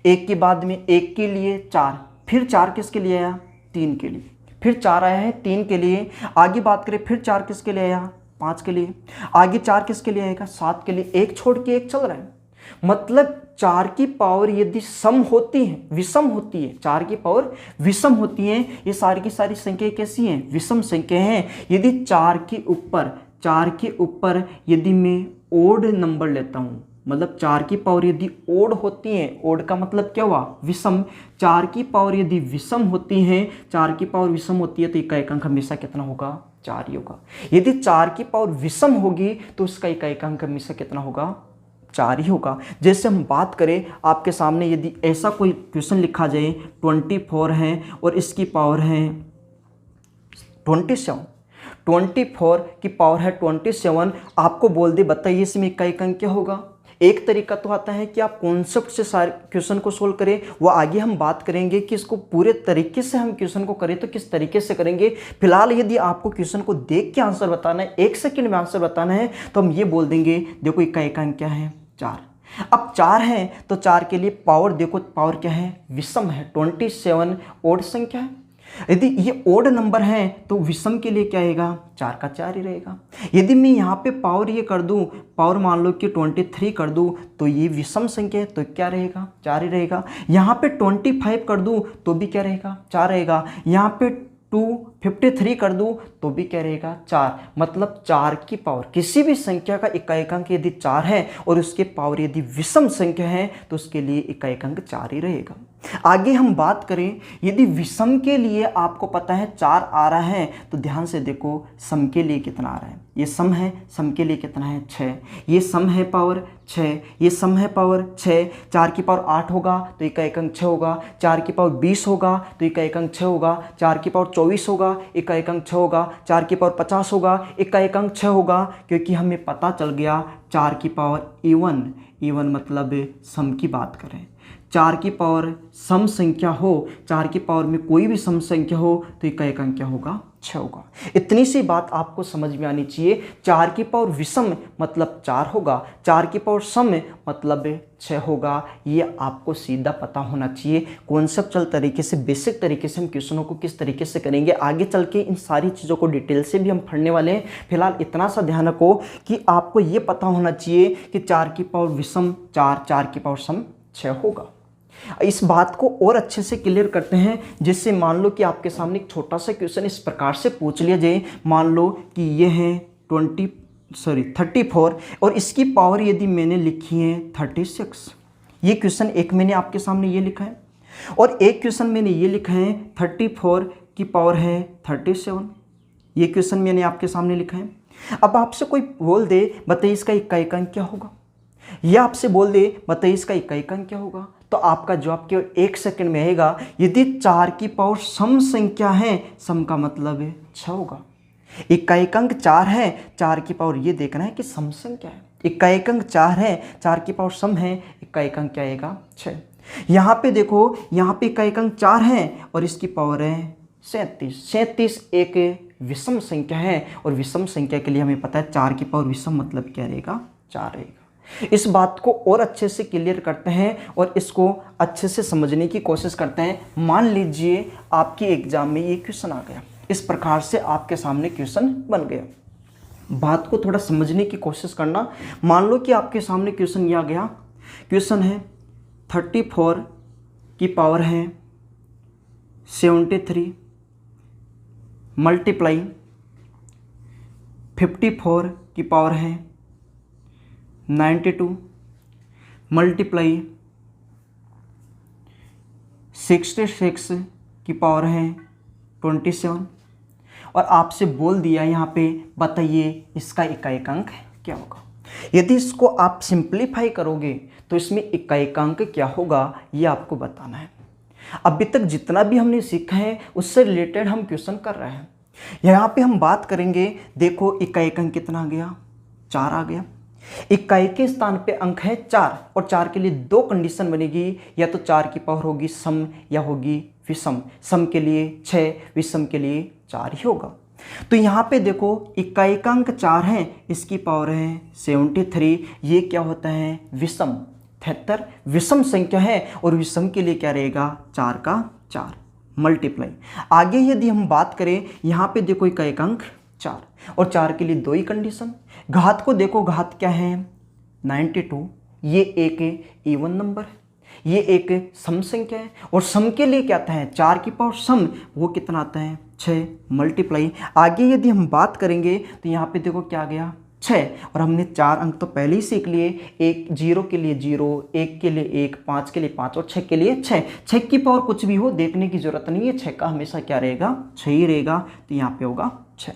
S1: 1 के बाद में 1 के लिए 4, फिर 4 किसके लिए आया, 3 के लिए, फिर 4 आया है 3 के लिए। आगे बात करें, फिर 4 किसके लिए आया, 5 के लिए। आगे 4 किसके लिए आएगा, 7 के लिए। 1 छोड़ के 1 चल रहा है, मतलब 4 की पावर यदि सम होती है, विषम होती है, 4 की पावर विषम होती है, ये सारी की सारी संख्या कैसी हैं, विषम संख्या हैं। यदि 4 के ऊपर यदि मैं ओड नंबर लेता हूँ, मतलब 4 की पावर यदि ओड होती है, ओड का मतलब क्या हुआ, विषम। 4 की पावर यदि विषम होती है, 4 की पावर विषम होती है तो इकाई का अंक हमेशा कितना होगा, 4 ही होगा। यदि 4 की पावर विषम होगी तो उसका इकाई का अंक हमेशा कितना होगा, 4 ही होगा। जैसे हम बात करें, आपके सामने यदि ऐसा कोई क्वेश्चन लिखा जाए, 24 है और इसकी पावर है 27, 24 की पावर है 27, आपको बोल दे बताइए इसमें इकाई का अंक क्या होगा। एक तरीका तो आता है कि आप कॉन्सेप्ट से सारे क्वेश्चन को सोल्व करें, वो आगे हम बात करेंगे कि इसको पूरे तरीके से हम क्वेश्चन को करें तो किस तरीके से करेंगे। फिलहाल यदि आपको क्वेश्चन को देख के आंसर बताना है, 1 सेकंड में आंसर बताना है, तो हम ये बोल देंगे, देखो इकाई का अंक क्या है, 4। अब 4 है तो 4 के लिए पावर देखो, पावर क्या है, विषम है, 27 ओड संख्या है। यदि ये ओड नंबर है तो विषम के लिए क्या आएगा, 4 का 4 ही रहेगा। यदि मैं यहाँ पे पावर ये कर दूँ, पावर मान लो कि 23 कर दूँ तो ये विषम संख्या है तो क्या रहेगा, 4 ही रहेगा। यहाँ पे 25 कर दूँ तो भी क्या रहेगा, 4 रहेगा। यहाँ पे 253 कर दूँ तो भी क्या रहेगा, 4। मतलब 4 की पावर, किसी भी संख्या का इकाई अंक यदि 4 है और उसके पावर यदि विषम संख्या है तो उसके लिए इकाई अंक 4 ही रहेगा। आगे हम बात करें, यदि विषम के लिए आपको पता है 4 आ रहा है तो ध्यान से देखो सम के लिए कितना आ रहा है। ये सम है, सम के लिए कितना है, 6। ये सम है पावर 6, ये सम है पावर 6। 4 की पावर 8 होगा तो इकाई अंक 6 होगा। 4 की पावर 20 होगा तो इकाई अंक 6 होगा। 4 की पावर 24 होगा, इकाई अंक 6 होगा। 4 की पावर 50 होगा, इकाई अंक 6 होगा। क्योंकि हमें पता चल गया 4 की पावर इवन मतलब सम की बात करें, 4 की पावर सम संख्या हो, 4 की पावर में कोई भी सम संख्या हो तो इकाई अंक क्या होगा, 6 होगा। इतनी सी बात आपको समझ में आनी चाहिए। 4 की पावर विषम मतलब 4 होगा, 4 की पावर सम मतलब 6 होगा। ये आपको सीधा पता होना चाहिए। कॉन्सेप्चुअल तरीके से, बेसिक तरीके से हम क्वेश्चनों को किस तरीके से करेंगे, आगे चल के इन सारी चीज़ों को डिटेल से भी हम पढ़ने वाले हैं। फिलहाल इतना सा ध्यान रखो कि आपको ये पता होना चाहिए कि 4 की पावर विषम 4, 4 की पावर सम 6 होगा। इस बात को और अच्छे से क्लियर करते हैं, जिससे मान लो कि आपके सामने एक छोटा सा क्वेश्चन इस प्रकार से पूछ लिया जाए। मान लो कि ये है 34 और इसकी पावर यदि मैंने लिखी है 36। ये क्वेश्चन एक मैंने आपके सामने ये लिखा है और एक क्वेश्चन मैंने ये लिखा है 34 की पावर है 37। ये क्वेश्चन मैंने आपके सामने लिखा है। अब आपसे कोई बोल दे बताइए इसका इकाई अंक क्या होगा, या आपसे बोल दे बताइए इसका इकाई अंक क्या होगा, तो आपका जवाब केवल 1 सेकंड में आएगा। यदि 4 की पावर सम संख्या है, सम का मतलब है 6 होगा। इकाई अंक 4 है, 4 की पावर ये देखना है कि सम संख्या है। इकाई अंक 4 है, 4 की पावर सम है, इकाई अंक क्या आएगा, 6। यहाँ पे देखो, यहाँ पे इकाई अंक 4 है और इसकी पावर है 37। 37 एक विषम संख्या है और विषम संख्या के लिए हमें पता है 4 की पावर विषम मतलब क्या रहेगा, 4 रहेगा। इस बात को और अच्छे से क्लियर करते हैं और इसको अच्छे से समझने की कोशिश करते हैं। मान लीजिए आपके एग्जाम में ये क्वेश्चन आ गया, इस प्रकार से आपके सामने क्वेश्चन बन गया। बात को थोड़ा समझने की कोशिश करना। मान लो कि आपके सामने क्वेश्चन ये आ गया, क्वेश्चन है 34 की पावर है 73 मल्टीप्लाई 54 की पावर है 92 मल्टीप्लाई 66 की पावर है 27 और आपसे बोल दिया यहाँ पे बताइए इसका इकाई अंक क्या होगा। यदि इसको आप सिंप्लीफाई करोगे तो इसमें इकाई अंक क्या होगा ये आपको बताना है। अभी तक जितना भी हमने सीखा है उससे रिलेटेड हम क्वेश्चन कर रहे हैं। यहाँ पे हम बात करेंगे, देखो इकाई अंक कितना आ गया, 4 आ गया। इकाई के स्थान पे अंक है 4 और 4 के लिए 2 कंडीशन बनेगी, या तो 4 की पावर होगी सम या होगी विषम। सम के लिए 6, विषम के लिए 4 ही होगा। तो यहाँ पे देखो इकाई का अंक 4 है, इसकी पावर है 73। ये क्या होता है, विषम। 73 विषम संख्या है और विषम के लिए क्या रहेगा, 4 का 4 मल्टीप्लाई। आगे यदि हम बात करें, यहाँ पे देखो इकाई का अंक 4 और 4 के लिए 2 ही कंडीशन। घात को देखो, घात क्या है 92। ये एक इवन नंबर है, ये एक सम संख्या है और सम के लिए क्या आता है, 4 की पावर सम, वो कितना आता है 6 मल्टीप्लाई। आगे यदि हम बात करेंगे तो यहाँ पे देखो क्या आ गया 6 और हमने 4 अंक तो पहले ही सीख लिए। 1 0 के लिए 0, 1 के लिए 1, 5 के लिए 5 और 6 के लिए 6। 6 की पावर कुछ भी हो देखने की जरूरत नहीं है, 6 का हमेशा क्या रहेगा, 6 ही रहेगा। तो यहाँ पे होगा 6।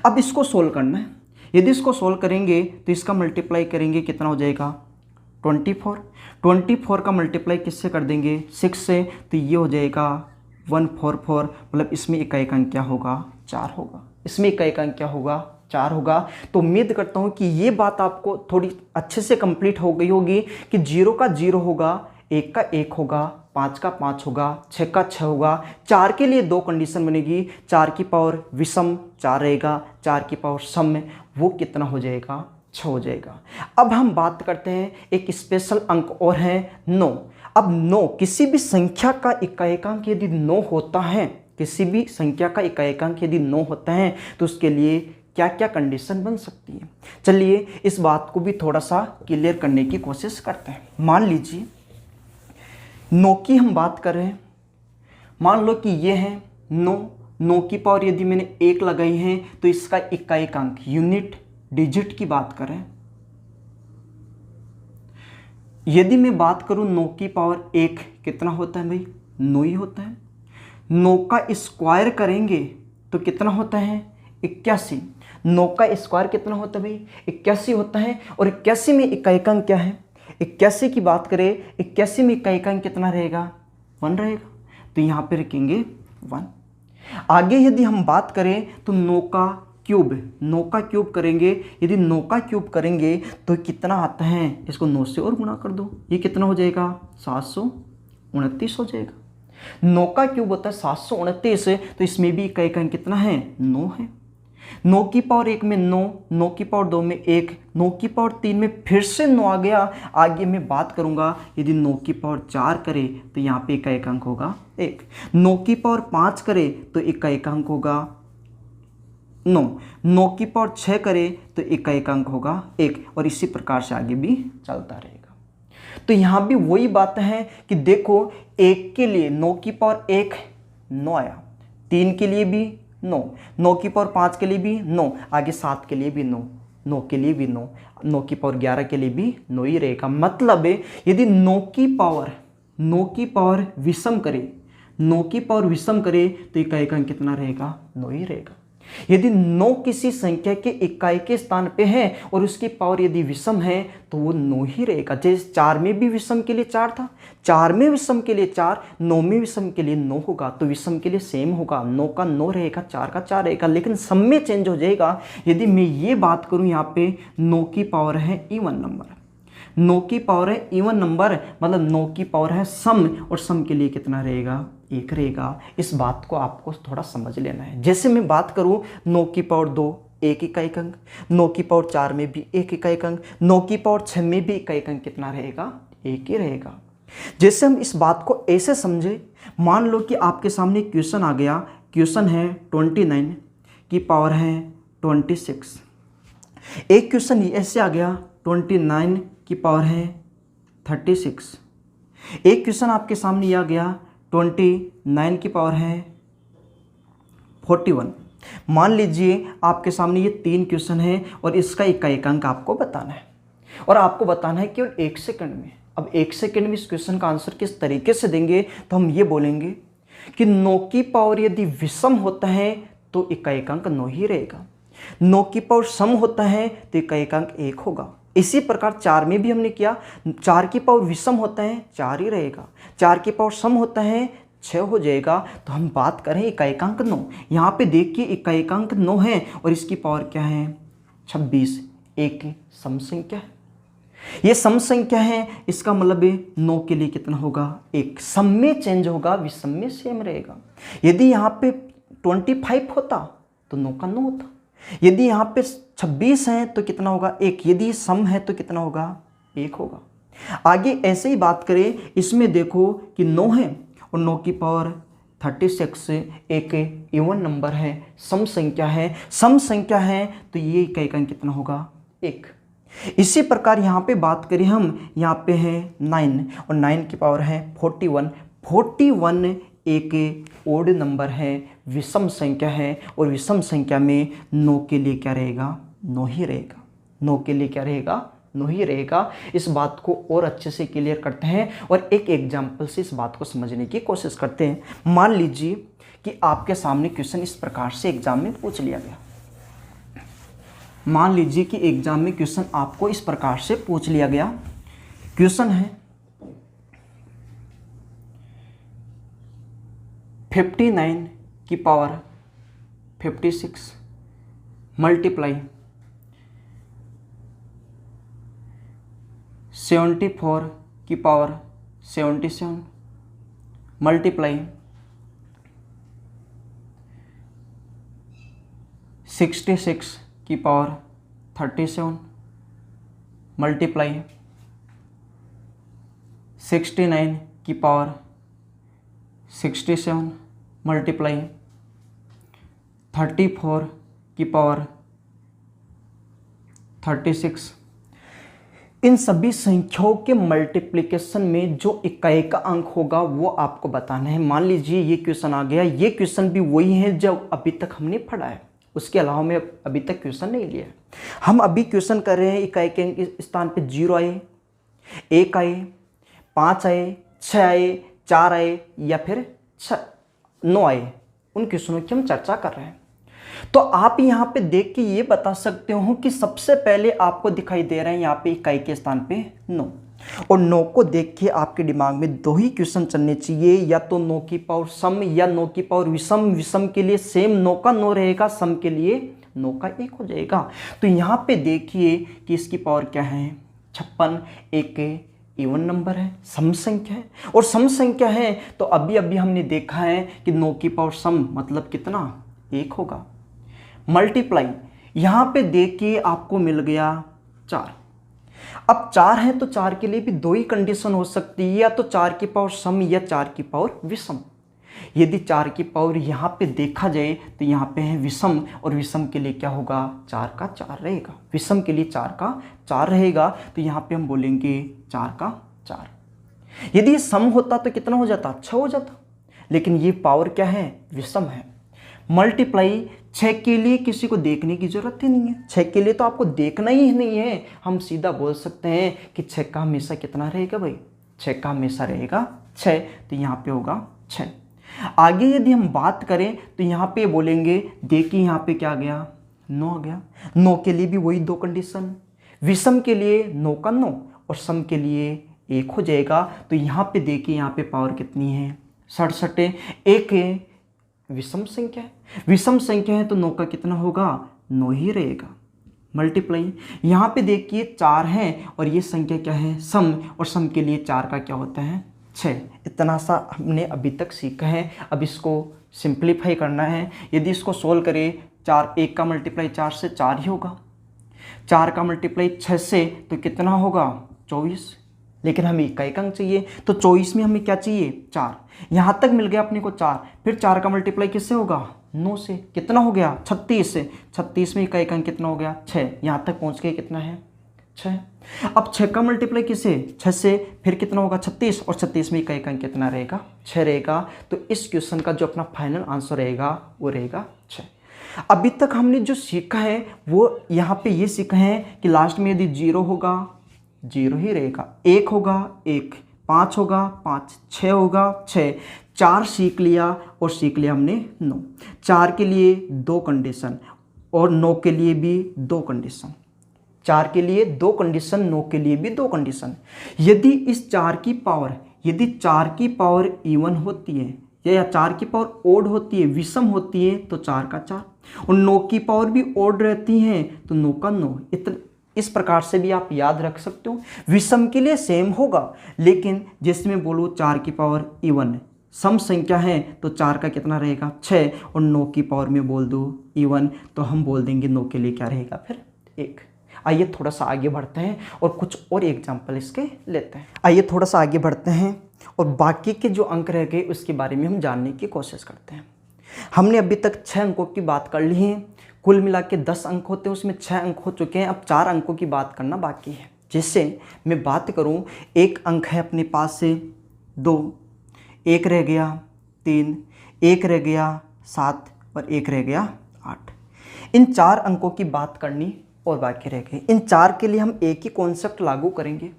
S1: अब इसको सोल्व करना है। यदि इसको सोल्व करेंगे तो इसका मल्टीप्लाई करेंगे, कितना हो जाएगा 24। 24 का मल्टीप्लाई किससे कर देंगे, 6 से, तो ये हो जाएगा 144। मतलब इसमें इकाई अंक क्या होगा, 4 होगा। इसमें इकाई अंक क्या होगा, 4 होगा। तो उम्मीद करता हूँ कि ये बात आपको थोड़ी अच्छे से कंप्लीट हो गई होगी कि 0 का 0 होगा, 1 का 1 होगा, 5 का 5 होगा, 6 का 6 होगा। 4 के लिए 2 कंडीशन बनेगी, 4 की पावर विषम 4 रहेगा, 4 की पावर सम वो कितना हो जाएगा 6 हो जाएगा। अब हम बात करते हैं एक स्पेशल अंक और है 9। अब 9 किसी भी संख्या का इकाएकांक यदि 9 होता है, किसी भी संख्या का इकाएकांक यदि 9 होता है तो उसके लिए क्या क्या कंडीशन बन सकती है। चलिए इस बात को भी थोड़ा सा क्लियर करने की कोशिश करते हैं। मान लीजिए 9 की हम बात कर रहे हैं, मान लो कि ये है 9, 9 की पावर यदि मैंने 1 लगाई है तो इसका इकाएकांक यूनिट डिजिट की बात करें, यदि मैं बात करूं 9 की पावर 1 कितना होता है भाई, 9 ही होता है। 9 का स्क्वायर करेंगे तो कितना होता है, 81। 9 का स्क्वायर कितना होता है भाई, 81 होता है। और 81 में इकाएकांक क्या है, 81 की बात करें, 81 में इकाएकांक कितना रहेगा, 1 रहेगा, तो यहाँ पे रखेंगे 1। आगे यदि हम बात करें तो 9 का क्यूब करेंगे, यदि 9 का क्यूब करेंगे तो कितना आता है, इसको 9 से और गुणा कर दो, ये कितना हो जाएगा, 729 हो जाएगा। 9 का क्यूब होता है 729, तो इसमें भी इकाएकांक कितना है, 9 है। 9 की पावर 1 में 9, 9 की पावर 2 में 1, 9 की पावर 3 में फिर से 9 आ गया। आगे मैं बात करूंगा यदि 9 की पावर 4 करे तो यहाँ पे इकाएकांक होगा 1। 9 की पावर 5 करे तो इकाएकांक होगा 9, 9 की पावर 6 करे तो इकाएकांक होगा 1, और इसी प्रकार से आगे भी चलता रहेगा। तो यहाँ भी वही बात है कि देखो 1 के लिए 9 की पावर 1 9 आया, 3 के लिए भी 9, 9 की पावर 5 के लिए भी 9, आगे 7 के लिए भी 9, 9 के लिए भी 9, 9 की पावर 11 के लिए भी 9 ही रहेगा। मतलब यदि 9 की पावर विषम करे, 9 की पावर विषम करे तो इकाएकांक कितना रहेगा, 9 ही रहेगा। यदि 9 किसी संख्या के इकाई के स्थान पे है और उसकी पावर यदि विषम है तो वो 9 ही रहेगा। जैसे 4 में भी विषम के लिए 4 था, 4 में विषम के लिए 4, 9 में विषम के लिए 9 होगा, तो विषम के लिए सेम होगा, 9 का 9 रहेगा, 4 का 4 रहेगा, लेकिन सम में चेंज हो जाएगा। यदि मैं ये बात करूं यहाँ पे 9 की पावर है इवन नंबर, 9 की पावर है इवन नंबर, मतलब 9 की पावर है सम, और सम के लिए कितना रहेगा, 1 रहेगा। इस बात को आपको थोड़ा समझ लेना है। जैसे मैं बात करूं 9 की पावर 2 1 इकाएकांक, 9 की पावर 4 में भी 1 इकाएकांक, 9 की पावर 6 में भी इकाएकांक कितना रहेगा, 1 ही रहेगा। जैसे हम इस बात को ऐसे समझे, मान लो कि आपके सामने क्वेश्चन आ गया, क्वेश्चन है 29 की पावर है 26। एक क्वेश्चन ऐसे आ गया 29 की पावर है 36। एक क्वेश्चन आपके सामने आ गया 29 की पावर है 41। मान लीजिए आपके सामने ये 3 क्वेश्चन है और इसका इकाएकांक आपको बताना है, और आपको बताना है केवल 1 सेकंड में। अब 1 सेकंड में इस क्वेश्चन का आंसर किस तरीके से देंगे, तो हम ये बोलेंगे कि 9 की पावर यदि विषम होता है तो इकाएकांक 9 ही रहेगा, 9 की पावर सम होता है तो इकाएकांक 1 होगा। इसी प्रकार 4 में भी हमने किया, 4 की पावर विषम होता है 4 ही रहेगा, 4 की पावर सम होता है 6 हो जाएगा। तो हम बात करें इकाएकांक 9, यहाँ पे देखिए इकाएकांक 9 है और इसकी पावर क्या है 26, एक सम संख्या है, ये सम संख्या है, इसका मतलब 9 के लिए कितना होगा 1, सम में चेंज होगा, विषम में सेम रहेगा। यदि यहाँ पे 25 होता तो 9 का 9 होता, यदि यहाँ पे 26 है तो कितना होगा 1, यदि सम है तो कितना होगा 1 होगा। आगे ऐसे ही बात करें, इसमें देखो कि 9 है और 9 की पावर 36 एक इवन नंबर है, सम संख्या है, सम संख्या है तो ये इकाएकांक कितना होगा 1। इसी प्रकार यहाँ पे बात करें हम, यहाँ पे है 9 और 9 की पावर है 41, 41 एक ओड नंबर है, विषम संख्या है, और विषम संख्या में 9 के लिए क्या रहेगा 9 ही रहेगा, 9 के लिए क्या रहेगा 9 ही रहेगा। इस बात को और अच्छे से क्लियर करते हैं और एक एग्जाम्पल से इस बात को समझने की कोशिश करते हैं। मान लीजिए कि आपके सामने क्वेश्चन इस प्रकार से एग्जाम में पूछ लिया गया, मान लीजिए कि एग्जाम में क्वेश्चन आपको इस प्रकार से पूछ लिया गया, क्वेश्चन है 59 की पावर 56 मल्टीप्लाई 74 की पावर 77 मल्टीप्लाई 66 की पावर 37 मल्टीप्लाई 69 की पावर 67 मल्टीप्लाई 34 की पावर 36। इन सभी संख्याओं के मल्टीप्लिकेशन में जो इकाई का अंक होगा वो आपको बताना है। मान लीजिए ये क्वेश्चन आ गया, ये क्वेश्चन भी वही है जो अभी तक हमने पढ़ा है, उसके अलावा मैं अभी तक क्वेश्चन नहीं लिया है। हम अभी क्वेश्चन कर रहे हैं इकाई के अंक स्थान पे 0 आए, 1 आए, 5 आए, 6 आए, 4 आए या फिर 9 आए, उन क्वेश्चनों की हम चर्चा कर रहे हैं। तो आप यहाँ पे देख के ये बता सकते हो कि सबसे पहले आपको दिखाई दे रहा है यहाँ पे इकाई के स्थान पे 9, और 9 को देख के आपके दिमाग में दो ही क्वेश्चन चलने चाहिए, या तो 9 की पावर सम या 9 की पावर विषम। विषम के लिए सेम 9 का 9 रहेगा, सम के लिए 9 का 1 हो जाएगा। तो यहाँ पे देखिए कि इसकी पावर क्या है 56, एक इवन नंबर है, सम संख्या है, और सम संख्या है तो अभी अभी हमने देखा है कि 9 की पावर सम मतलब कितना 1 होगा। मल्टीप्लाई यहाँ पे देखिए आपको मिल गया 4। अब 4 है तो 4 के लिए भी दो ही कंडीशन हो सकती है, या तो 4 की पावर सम या 4 की पावर विषम। यदि 4 की पावर यहाँ पे देखा जाए तो यहाँ पे है विषम, और विषम के लिए क्या होगा 4 का 4 रहेगा। विषम के लिए 4 का 4 रहेगा, तो यहाँ पे हम बोलेंगे 4 का 4। यदि सम होता तो कितना हो जाता 6 हो जाता, लेकिन ये पावर क्या है विषम है। मल्टीप्लाई 6 के लिए किसी को देखने की जरूरत ही नहीं है, 6 के लिए तो आपको देखना ही नहीं है, हम सीधा बोल सकते हैं कि 6 का हमेशा कितना रहेगा भाई, 6 का हमेशा रहेगा 6, तो यहाँ पे होगा 6। आगे यदि हम बात करें तो यहाँ पे बोलेंगे, देखिए यहाँ पे क्या आ गया 9 आ गया। 9 के लिए भी वही दो कंडीशन, विषम के लिए 9 का 9 और सम के लिए 1 हो जाएगा। तो यहाँ पे देखिए यहाँ पे पावर कितनी है 67 है, 1 है विषम संख्या है, विषम संख्या है तो 9 का कितना होगा 9 ही रहेगा। मल्टीप्लाई यहाँ पे देखिए 4 है और ये संख्या क्या है सम, और सम के लिए 4 का क्या होता है 6। इतना सा हमने अभी तक सीखा है, अब इसको सिंप्लीफाई करना है। यदि इसको सोल्व करें 4, 1 का मल्टीप्लाई 4 से 4 ही होगा, 4 का मल्टीप्लाई 6 से तो कितना होगा 24, लेकिन हमें इकाई का अंक चाहिए तो 24 में हमें क्या चाहिए 4। यहाँ तक मिल गया अपने को 4, फिर 4 का मल्टीप्लाई किससे होगा 9 से, कितना हो गया 36 से, 36 में इकाई का अंक कितना हो गया 6। यहाँ तक पहुँच के कितना है 6। अब 6 का मल्टीप्लाई किससे 6 से, फिर कितना होगा 36, और 36 में इकाई का अंक कितना रहेगा 6 रहेगा। तो इस क्वेश्चन का जो अपना फाइनल आंसर रहेगा वो रहेगा 6। अभी तक हमने जो सीखा है वो यहाँ पे ये सीखा है कि लास्ट में यदि 0 होगा 0 ही रहेगा, 1 होगा 1, 5 होगा 5, 6 होगा 6, 4 सीख लिया, और सीख लिया हमने 9। 4 के लिए 2 कंडीशन और 9 के लिए भी 2 कंडीशन, 4 के लिए 2 कंडीशन, 9 के लिए भी 2 कंडीशन। यदि इस 4 की पावर, यदि 4 की पावर इवन होती है या 4 की पावर ओड होती है, विषम होती है तो 4 का 4, और 9 की पावर भी ओड रहती है तो 9 का 9। इस प्रकार से भी आप याद रख सकते हो। विषम के लिए सेम होगा, लेकिन जिसमें बोलो 4 की पावर इवन है, सम संख्या है तो 4 का कितना रहेगा 6, और 9 की पावर में बोल दो इवन तो हम बोल देंगे 9 के लिए क्या रहेगा फिर 1। आइए थोड़ा सा आगे बढ़ते हैं और कुछ और एग्जाम्पल इसके लेते हैं। आइए थोड़ा सा आगे बढ़ते हैं और बाकी के जो अंक रह गए उसके बारे में हम जानने की कोशिश करते हैं। हमने अभी तक 6 अंकों की बात कर ली है, कुल मिला के 10 अंक होते हैं, उसमें 6 अंक हो चुके हैं, अब 4 अंकों की बात करना बाकी है। जिससे मैं बात करूं, 1 अंक है अपने पास से 2, 1 रह गया 3, 1 रह गया 7 और 1 रह गया 8। इन 4 अंकों की बात करनी और बाकी रह गए। इन 4 के लिए हम एक ही कॉन्सेप्ट लागू करेंगे।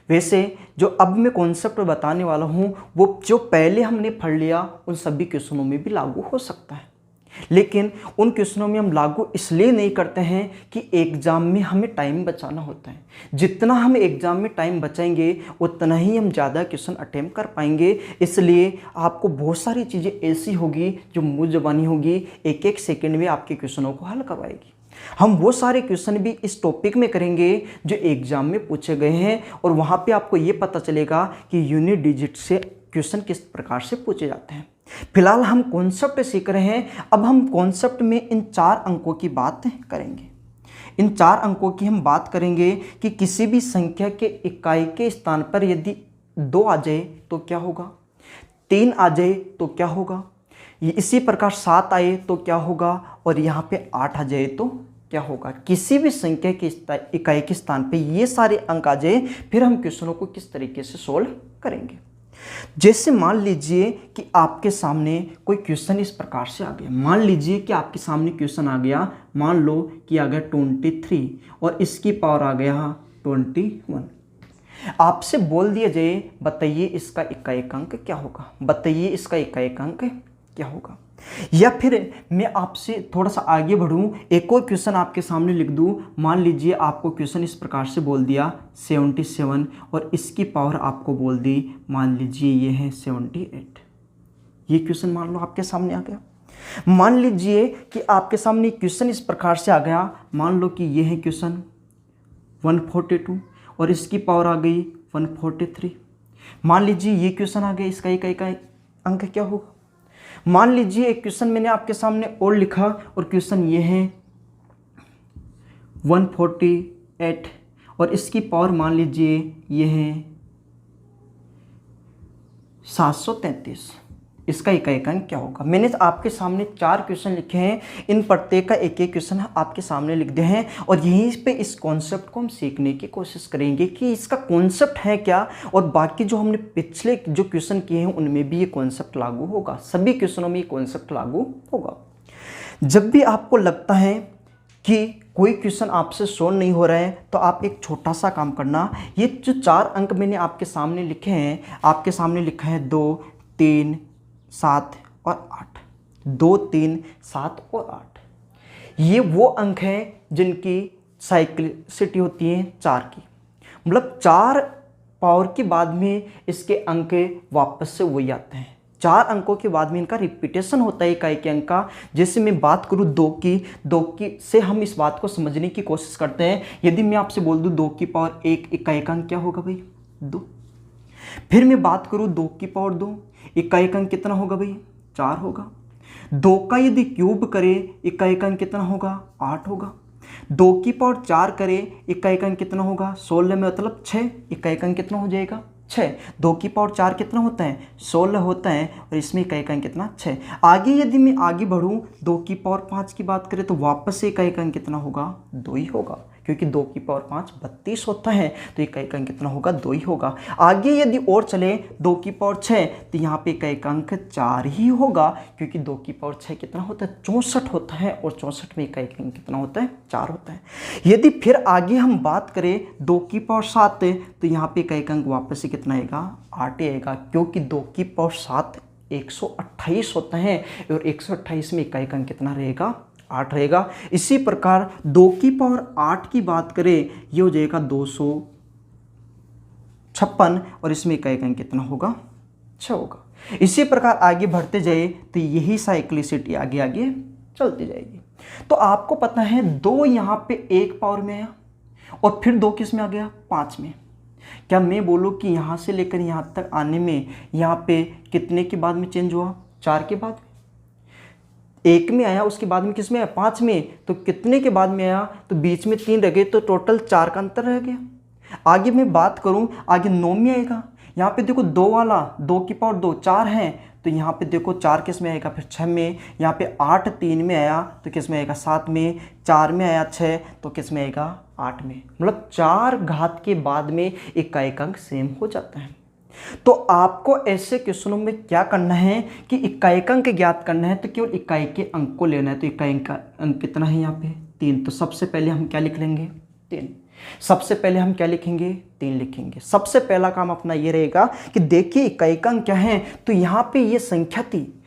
S1: वैसे जो अब मैं कॉन्सेप्ट बताने वाला हूँ वो जो पहले हमने पढ़ लिया उन सभी क्वेश्चनों में भी लागू हो सकता है, लेकिन उन क्वेश्चनों में हम लागू इसलिए नहीं करते हैं कि एग्ज़ाम में हमें टाइम बचाना होता है। जितना हम एग्ज़ाम में टाइम बचाएंगे उतना ही हम ज़्यादा क्वेश्चन अटेम्प्ट कर पाएंगे। इसलिए आपको बहुत सारी चीज़ें ऐसी होगी जो मुँह ज़बानी होगी, एक एक सेकंड में आपके क्वेश्चनों को हल करवाएगी। हम वो सारे क्वेश्चन भी इस टॉपिक में करेंगे जो एग्ज़ाम में पूछे गए हैं, और वहाँ पे आपको ये पता चलेगा कि यूनिट डिजिट से क्वेश्चन किस प्रकार से पूछे जाते हैं। फिलहाल हम कॉन्सेप्ट सीख रहे हैं, अब हम कॉन्सेप्ट में इन 4 अंकों की बात करेंगे। इन 4 अंकों की हम बात करेंगे कि किसी भी संख्या के इकाई के स्थान पर यदि 2 आ जाए तो क्या होगा, 3 आ जाए तो क्या होगा, इसी प्रकार 7 आए तो क्या होगा, और यहाँ पे 8 आ जाए तो क्या होगा। किसी भी संख्या के इकाई के स्थान पे ये सारे अंक आ जाए, फिर हम क्वेश्चनों को किस तरीके से सोल्व करेंगे। जैसे मान लीजिए कि आपके सामने कोई क्वेश्चन इस प्रकार से आ गया। मान लीजिए कि आपके सामने क्वेश्चन आ गया, मान लो कि आ गया 23 और इसकी पावर आ गया 21। आपसे बोल दिया जाए बताइए इसका इकाइक अंक क्या होगा, बताइए इसका इकाइक अंक क्या होगा। या फिर मैं आपसे थोड़ा सा आगे बढ़ूं, एक और क्वेश्चन आपके सामने लिख दूं। मान लीजिए आपको क्वेश्चन इस प्रकार से बोल दिया 77 और इसकी पावर आपको बोल दी, मान लीजिए ये है 78। ये क्वेश्चन मान लो आपके सामने आ गया। मान लीजिए कि आपके सामने क्वेश्चन इस प्रकार से आ गया, मान लो कि ये है क्वेश्चन 142 और इसकी पावर आ गई 143। मान लीजिए ये क्वेश्चन आ गया, इसका इकाई अंक क्या होगा। मान लीजिए एक क्वेश्चन मैंने आपके सामने और लिखा और क्वेश्चन ये है 148 और इसकी पावर मान लीजिए ये है 733। इसका इकाइक अंक क्या होगा। मैंने आपके सामने 4 क्वेश्चन लिखे हैं, इन प्रत्येक का एक एक क्वेश्चन आपके सामने लिख दिए हैं और यहीं पे इस कॉन्सेप्ट को हम सीखने की कोशिश करेंगे कि इसका कॉन्सेप्ट है क्या, और बाकी जो हमने पिछले जो क्वेश्चन किए हैं उनमें भी ये कॉन्सेप्ट लागू होगा, सभी क्वेश्चनों में ये कॉन्सेप्ट लागू होगा। जब भी आपको लगता है कि कोई क्वेश्चन आपसे सोल्व नहीं हो रहा है तो आप एक छोटा सा काम करना, ये जो 4 अंक मैंने आपके सामने लिखे हैं, आपके सामने लिखा है 2, 3, 7 और 8, 2, 3, 7 और 8। ये वो अंक हैं जिनकी साइक्लिसिटी होती है 4 की, मतलब 4 पावर के बाद में इसके अंक वापस से वही आते हैं। 4 अंकों के बाद में इनका रिपीटेशन होता है इकाई के अंक का। जैसे मैं बात करूँ 2 की से हम इस बात को समझने की कोशिश करते हैं। यदि मैं आपसे बोल दूँ 2 की पावर 1 इकाई का अंक क्या होगा भाई, 2। फिर मैं बात करूँ 2 की पावर 2 इकाइक अंक कितना होगा भाई, 4 होगा। 2 का यदि क्यूब करे इकाइक अंक कितना होगा, 8 होगा। 2 की पावर 4 करे इकाइक अंक कितना होगा, 16 में मतलब 6, इकाइक अंक कितना हो जाएगा, 6। 2 की पावर 4 कितना होता है, 16 होता है और इसमें इकाइक अंक कितना, 6। आगे यदि मैं आगे बढ़ूँ 2 की पावर 5 की बात करें तो वापस से इकाइक अंक कितना होगा, 2 ही होगा, क्योंकि 2 की पावर 5 32 होता है तो इकाइक अंक कितना होगा, 2 ही होगा। आगे यदि और चले 2 की पावर 6 तो यहाँ पे इकाइक अंक 4 ही होगा, क्योंकि 2 की पावर 6 कितना होता है, 64 होता है और 64 में इकाइक अंक कितना होता है, 4 होता है। यदि फिर आगे हम बात करें 2 की पावर 7 तो यहाँ पे इकाइक अंक वापस से कितना आएगा, 8 ही आएगा, क्योंकि 2 की पावर 7 128 होता है और 128 में इकाइक अंक कितना रहेगा, 8 रहेगा। इसी प्रकार 2 की पावर 8 की बात करें ये हो जाएगा 256 और इसमें इकाइक अंक कितना होगा, 6 होगा। इसी प्रकार आगे बढ़ते जाए तो यही साइक्लिसिटी आगे आगे चलती जाएगी। तो आपको पता है 2 यहाँ पे 1 पावर में आया और फिर 2 किस में आ गया, 5 में। क्या मैं बोलूँ कि यहाँ से लेकर यहाँ तक आने में यहाँ पे कितने के बाद में चेंज हुआ, 4 के बाद में। 1 में आया उसके बाद में किस में आया, 5 में, तो कितने के बाद में आया, तो बीच में 3 रह गए तो टोटल 4 का अंतर रह गया। आगे मैं बात करूं आगे 9 में आएगा, यहाँ पे देखो 2 वाला 2 की पावर 2 4 है तो यहाँ पे देखो 4 किस में आएगा, फिर 6 में। यहाँ पे 8 3 में आया तो किस में आएगा, 7 में। 4 में आया 6 तो किस में आएगा, 8 में। मतलब 4 घात के बाद में इकाइक अंक सेम हो जाता है। तो आपको ऐसे क्वेश्चनों में क्या करना है कि इकाइक अंक ज्ञात करना है तो केवल इकाई के अंक को लेना है। तो इकाई का अंक कितना है यहाँ पे, 3। तो सबसे पहले हम क्या लिख लेंगे, 3। सबसे पहले हम क्या लिखेंगे, 3 लिखेंगे। सबसे पहला काम अपना ये रहेगा कि देखिए इकाइक अंक क्या है। तो यहाँ पे ये संख्या थी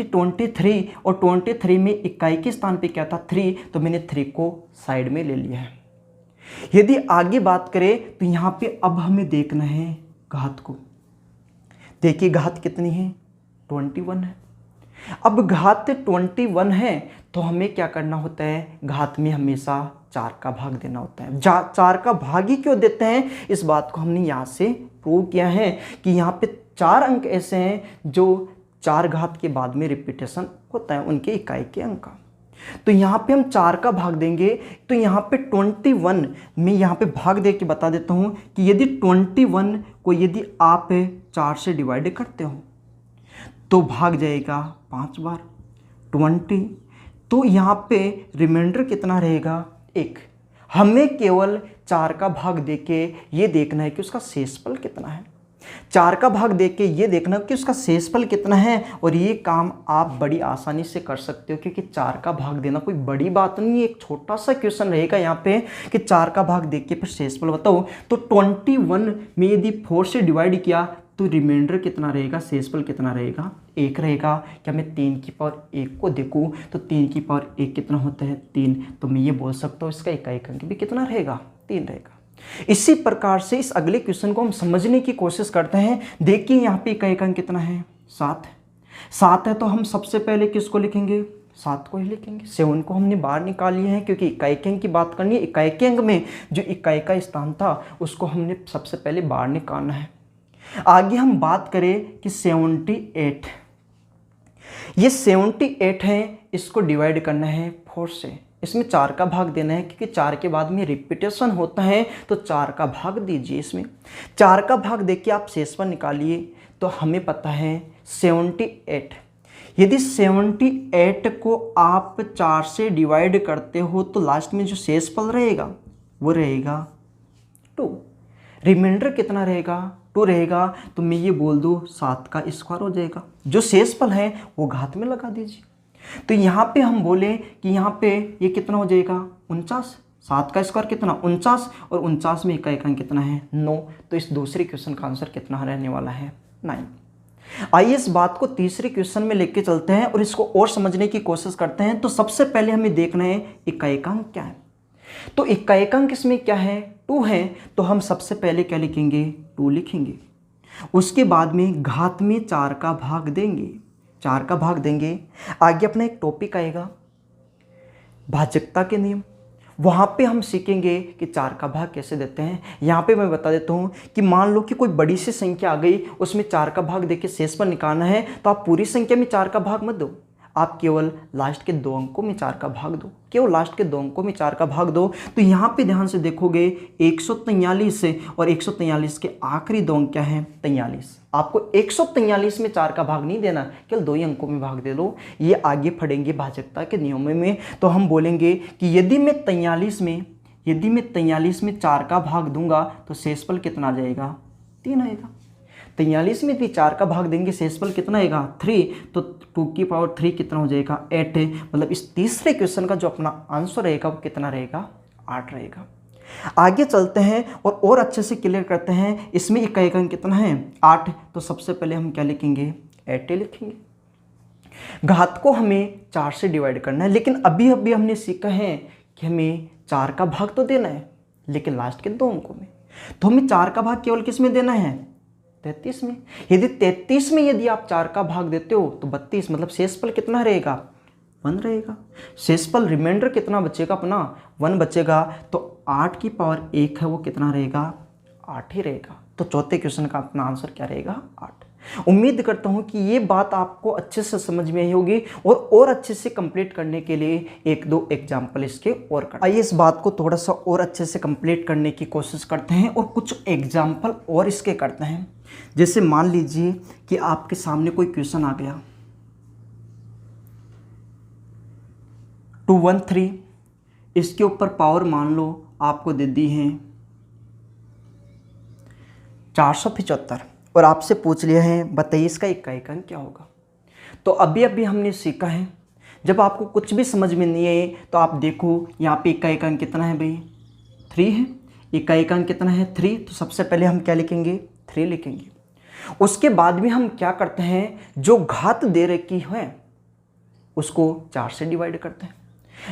S1: 23 और 23 में इकाई के स्थान पे क्या था, 3, तो मैंने 3 को साइड में ले लिया है। यदि आगे बात करें तो यहाँ पे अब हमें देखना है घात को। देखिए घात कितनी है, 21 है। अब घात 21 है तो हमें क्या करना होता है, घात में हमेशा 4 का भाग देना होता है। 4 का भाग ही क्यों देते हैं, इस बात को हमने यहाँ से प्रूव किया है कि यहाँ पे 4 अंक ऐसे हैं जो 4 घात के बाद में रिपीटेशन होता है उनके इकाई के अंक का। तो यहाँ पे हम 4 का भाग देंगे, तो यहाँ पे 21 में यहाँ पे भाग दे के बता देता हूँ कि यदि 21 को यदि आप 4 से डिवाइड करते हो तो भाग जाएगा 5 बार 20। तो यहाँ पे रिमाइंडर कितना रहेगा 1। हमें केवल 4 का भाग देके ये देखना है कि उसका शेषफल कितना है। 4 का भाग देके ये देखना कि उसका शेषफल कितना है, और ये काम आप बड़ी आसानी से कर सकते हो क्योंकि 4 का भाग देना कोई बड़ी बात नहीं है। एक छोटा सा क्वेश्चन रहेगा यहाँ पे कि 4 का भाग देके फिर शेषफल बताओ। तो 21 में यदि 4 से डिवाइड किया तो रिमाइंडर कितना रहेगा, शेषफल कितना रहेगा 1 रहेगा। क्या मैं 3 की पावर 1 को देखूँ तो 3 की पावर 1 कितना होता है 3, तो मैं ये बोल सकता हूँ इसका इकाई अंक भी कितना रहेगा 3 रहेगा। इसी प्रकार से इस अगले क्वेश्चन को हम समझने की कोशिश करते हैं। देखिए यहाँ पे इकाई अंक कितना है 7 है, तो हम सबसे पहले किसको लिखेंगे 7 को ही लिखेंगे। 7 को हमने बाहर निकाल लिए हैं क्योंकि इकाई अंक की बात करनी है। इकाई अंक में जो इकाई का स्थान था उसको हमने सबसे पहले बाहर निकालना है। आगे हम बात करें कि 78, ये 78 है, इसको डिवाइड करना है 4 से। इसमें 4 का भाग देना है क्योंकि 4 के बाद में रिपीटेशन होता है, तो 4 का भाग दीजिए। इसमें 4 का भाग देके आप शेषफल निकालिए तो हमें पता है 78। यदि 78 को आप 4 से डिवाइड करते हो तो लास्ट में जो शेषफल रहेगा वो रहेगा 2। रिमाइंडर कितना रहेगा 2 रहेगा। तो मैं ये बोल दूँ 7 का स्क्वायर हो जाएगा। जो शेषफल है वो घात में लगा दीजिए। तो यहाँ पे हम बोले कि यहाँ पे ये कितना हो जाएगा 49। 7 का स्क्वायर कितना 49, और 49 में इकाई अंक कितना है 9। तो इस दूसरे क्वेश्चन का आंसर कितना रहने वाला है 9। आइए इस बात को तीसरे क्वेश्चन में लेके चलते हैं और इसको और समझने की कोशिश करते हैं। तो सबसे पहले हमें देखना है इकाई अंक क्या है। तो इकाई अंक इसमें क्या है 2 है, तो हम सबसे पहले क्या लिखेंगे 2 लिखेंगे। उसके बाद में घात में 4 का भाग देंगे, 4 का भाग देंगे। आगे अपना एक टॉपिक आएगा भाजकता के नियम, वहाँ पे हम सीखेंगे कि 4 का भाग कैसे देते हैं। यहाँ पे मैं बता देता हूँ कि मान लो कि कोई बड़ी सी संख्या आ गई, उसमें 4 का भाग देके शेषफल निकालना है, तो आप पूरी संख्या में 4 का भाग मत दो, आप केवल लास्ट के 2 अंकों में 4 का भाग दो, केवल लास्ट के 2 अंकों में 4 का भाग दो। तो यहाँ पे ध्यान से देखोगे 143 और 143 के आखिरी 2 अंक क्या हैं 43। आपको 143 में 4 का भाग नहीं देना, केवल 2 ही अंकों में भाग दे दो। ये आगे पढ़ेंगे भाजकता के नियमों में। तो हम बोलेंगे कि यदि मैं 43 में 4 का भाग दूंगा तो शेषफल कितना आ जाएगा 3 आएगा। 43 में यदि 4 का भाग देंगे शेषफल कितना आएगा 3, तो 2 की पावर 3 कितना हो जाएगा 8। मतलब इस तीसरे क्वेश्चन का जो अपना आंसर रहेगा वो कितना रहेगा 8 रहेगा। आगे चलते हैं और अच्छे से क्लियर करते हैं। इसमें इकाई अंक कितना है 8, तो सबसे पहले हम क्या लिखेंगे 8 लिखेंगे। घात को हमें 4 से डिवाइड करना है, लेकिन अभी हमने सीखा है कि हमें 4 का भाग तो देना है लेकिन लास्ट के 2 अंकों में। तो हमें 4 का भाग केवल किस में देना है 33 में। यदि 33 में यदि आप 4 का भाग देते हो तो 32, मतलब शेषफल कितना रहेगा 1 रहेगा। शेषफल रिमाइंडर कितना बचेगा अपना 1 बचेगा। तो 8 की पावर 1 है वो कितना रहेगा 8 ही रहेगा। तो चौथे क्वेश्चन का अपना आंसर क्या रहेगा 8। उम्मीद करता हूँ कि ये बात आपको अच्छे से समझ में आई होगी और अच्छे से कंप्लीट करने के लिए 1-2 एग्जाम्पल इसके और कर। आइए इस बात को थोड़ा सा और अच्छे से कंप्लीट करने की कोशिश करते हैं और कुछ एग्जाम्पल और इसके करते हैं। जैसे मान लीजिए कि आपके सामने कोई क्वेश्चन आ गया 213, इसके ऊपर पावर मान लो आपको दे दी है 475 और आपसे पूछ लिया है बताइए इसका इकाई अंक क्या होगा। तो अभी हमने सीखा है जब आपको कुछ भी समझ में नहीं आए तो आप देखो यहाँ पे इकाई अंक कितना है भाई 3 है। इकाई अंक कितना है 3, तो सबसे पहले हम क्या लिखेंगे 3 लिखेंगे। उसके बाद में हम क्या करते हैं जो घात दे रखी है उसको 4 से डिवाइड करते हैं,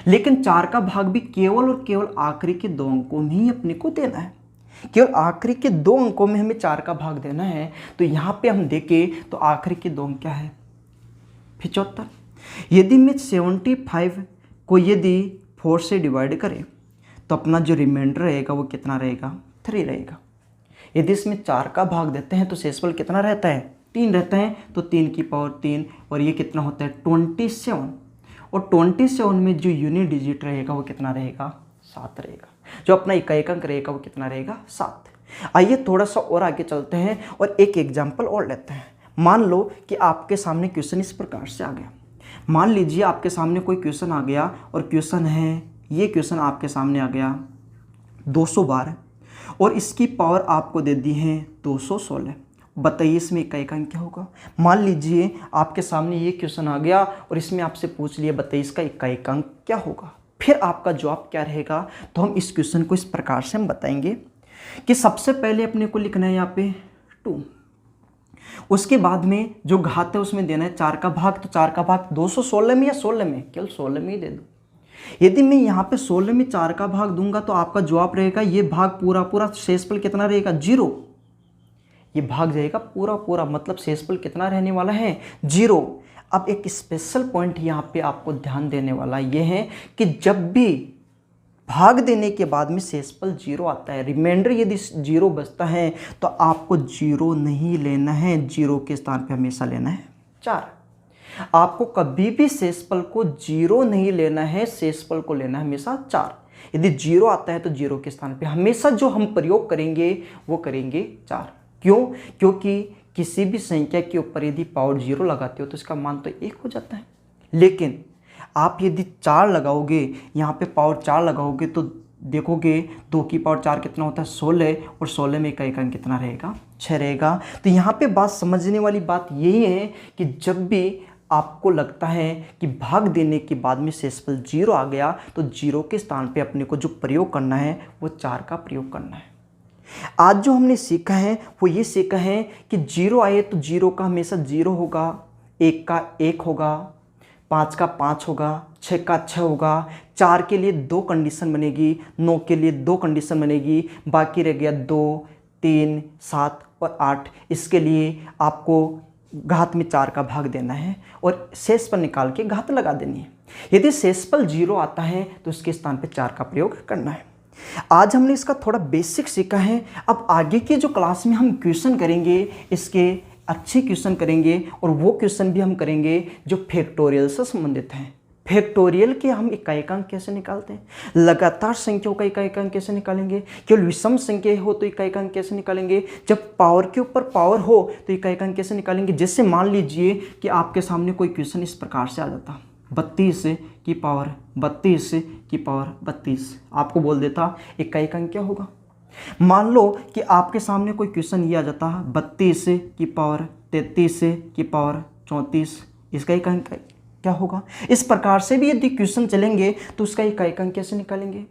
S1: लेकिन 4 का भाग भी केवल और केवल आखिरी के 2 अंकों में ही अपने को देना है। केवल आखिरी के 2 अंकों में हमें 4 का भाग देना है। तो यहाँ पे हम देखें तो आखिरी के 2 अंक क्या है 75। यदि मैं 75 को यदि 4 से डिवाइड करें तो अपना जो रिमाइंडर रहेगा वो कितना रहेगा 3 रहेगा। यदि इसमें 4 का भाग देते हैं तो शेषफल कितना रहता है 3 रहता है। तो 3 की पावर 3 और ये कितना होता है 27, और 27 में जो यूनिट डिजिट रहेगा वो कितना रहेगा, 7 रहेगा। जो अपना इकाई अंक रहेगा वो कितना रहेगा, 7। आइए थोड़ा सा और आगे चलते हैं और एक एग्जाम्पल और लेते हैं। मान लो कि आपके सामने क्वेश्चन इस प्रकार से आ गया। मान लीजिए आपके सामने कोई क्वेश्चन आ गया और क्वेश्चन है, ये क्वेश्चन आपके सामने आ गया 212 और इसकी पावर आपको दे दी है 216। बताइए इसमें इकाई अंक क्या होगा। मान लीजिए आपके सामने ये क्वेश्चन आ गया और इसमें आपसे पूछ लिया बताइए इसका इकाई अंक क्या होगा, फिर आपका जवाब क्या रहेगा। तो हम इस क्वेश्चन को इस प्रकार से हम बताएंगे कि सबसे पहले अपने को लिखना है यहाँ पे 2, उसके बाद में जो घात है उसमें देना है 4 का भाग। तो 4 का भाग 216 में या 16 में, केवल 16 में ही दे दो। यदि मैं यहाँ पे 16 में 4 का भाग दूंगा तो आपका जवाब रहेगा ये भाग पूरा पूरा, शेषफल कितना रहेगा, 0। ये भाग जाएगा पूरा पूरा, मतलब शेषफल कितना रहने वाला है, 0। अब एक स्पेशल पॉइंट यहाँ पे आपको ध्यान देने वाला ये है कि जब भी भाग देने के बाद में शेषफल 0 आता है, रिमाइंडर यदि 0 बचता है तो आपको 0 नहीं लेना है, 0 के स्थान पे हमेशा लेना है 4। आपको कभी भी शेषफल को 0 नहीं लेना है, शेषफल को लेना है हमेशा 4। यदि 0 आता है तो 0 के स्थान पे हमेशा जो हम प्रयोग करेंगे वो करेंगे 4। क्यों? क्योंकि किसी भी संख्या के ऊपर यदि पावर 0 लगाते हो तो इसका मान तो 1 हो जाता है। लेकिन आप यदि 4 लगाओगे, यहाँ पे पावर 4 लगाओगे तो देखोगे 2 की पावर 4 कितना होता है, 16, और 16 में इकाई अंक कितना रहेगा, 6 रहेगा। तो यहाँ पे बात समझने वाली बात यही है कि जब भी आपको लगता है कि भाग देने के बाद में शेषफल 0 आ गया तो 0 के स्थान पे अपने को जो प्रयोग करना है वो 4 का प्रयोग करना है। आज जो हमने सीखा है वो ये सीखा है कि 0 आए तो 0 का हमेशा 0 होगा, 1 का 1 होगा, 5 का 5 होगा, 6 का 6 होगा, 4 के लिए 2 कंडीशन बनेगी, 9 के लिए 2 कंडीशन बनेगी, बाकी रह गया 2, 3, 7 और 8। इसके लिए आपको घात में 4 का भाग देना है और शेषफल निकाल के घात लगा देनी है। यदि शेषफल 0 आता है तो उसके स्थान पे 4 का प्रयोग करना है। आज हमने इसका थोड़ा बेसिक सीखा है। अब आगे की जो क्लास में हम क्वेश्चन करेंगे, इसके अच्छे क्वेश्चन करेंगे और वो क्वेश्चन भी हम करेंगे जो फैक्टोरियल से संबंधित हैं। फैक्टोरियल के हम इकाई अंक कैसे निकालते हैं, लगातार संख्याओं का इकाई अंक कैसे निकालेंगे, केवल विषम संख्या हो तो इकाई अंक कैसे निकालेंगे, जब पावर के ऊपर पावर हो तो इकाई अंक कैसे निकालेंगे। जैसे मान लीजिए कि आपके सामने कोई क्वेश्चन इस प्रकार से आ जाता, 32 की पावर 32 की पावर 32, आपको बोल देता इकाई अंक क्या होगा। मान लो कि आपके सामने कोई क्वेश्चन ये आ जाता है 32 की पावर 33 की पावर 34, इसका इकाई अंक क्या होगा। इस प्रकार से भी यदि क्वेश्चन चलेंगे तो उसका इकाई अंक कैसे निकालेंगे।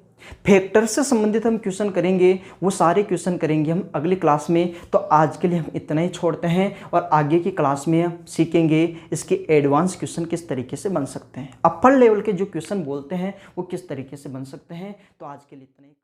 S1: फैक्टर से संबंधित हम क्वेश्चन करेंगे, वो सारे क्वेश्चन करेंगे हम अगली क्लास में। तो आज के लिए हम इतना ही छोड़ते हैं और आगे की क्लास में हम सीखेंगे इसके एडवांस क्वेश्चन किस तरीके से बन सकते हैं, अपर लेवल के जो क्वेश्चन बोलते हैं वो किस तरीके से बन सकते हैं। तो आज के लिए इतना ही।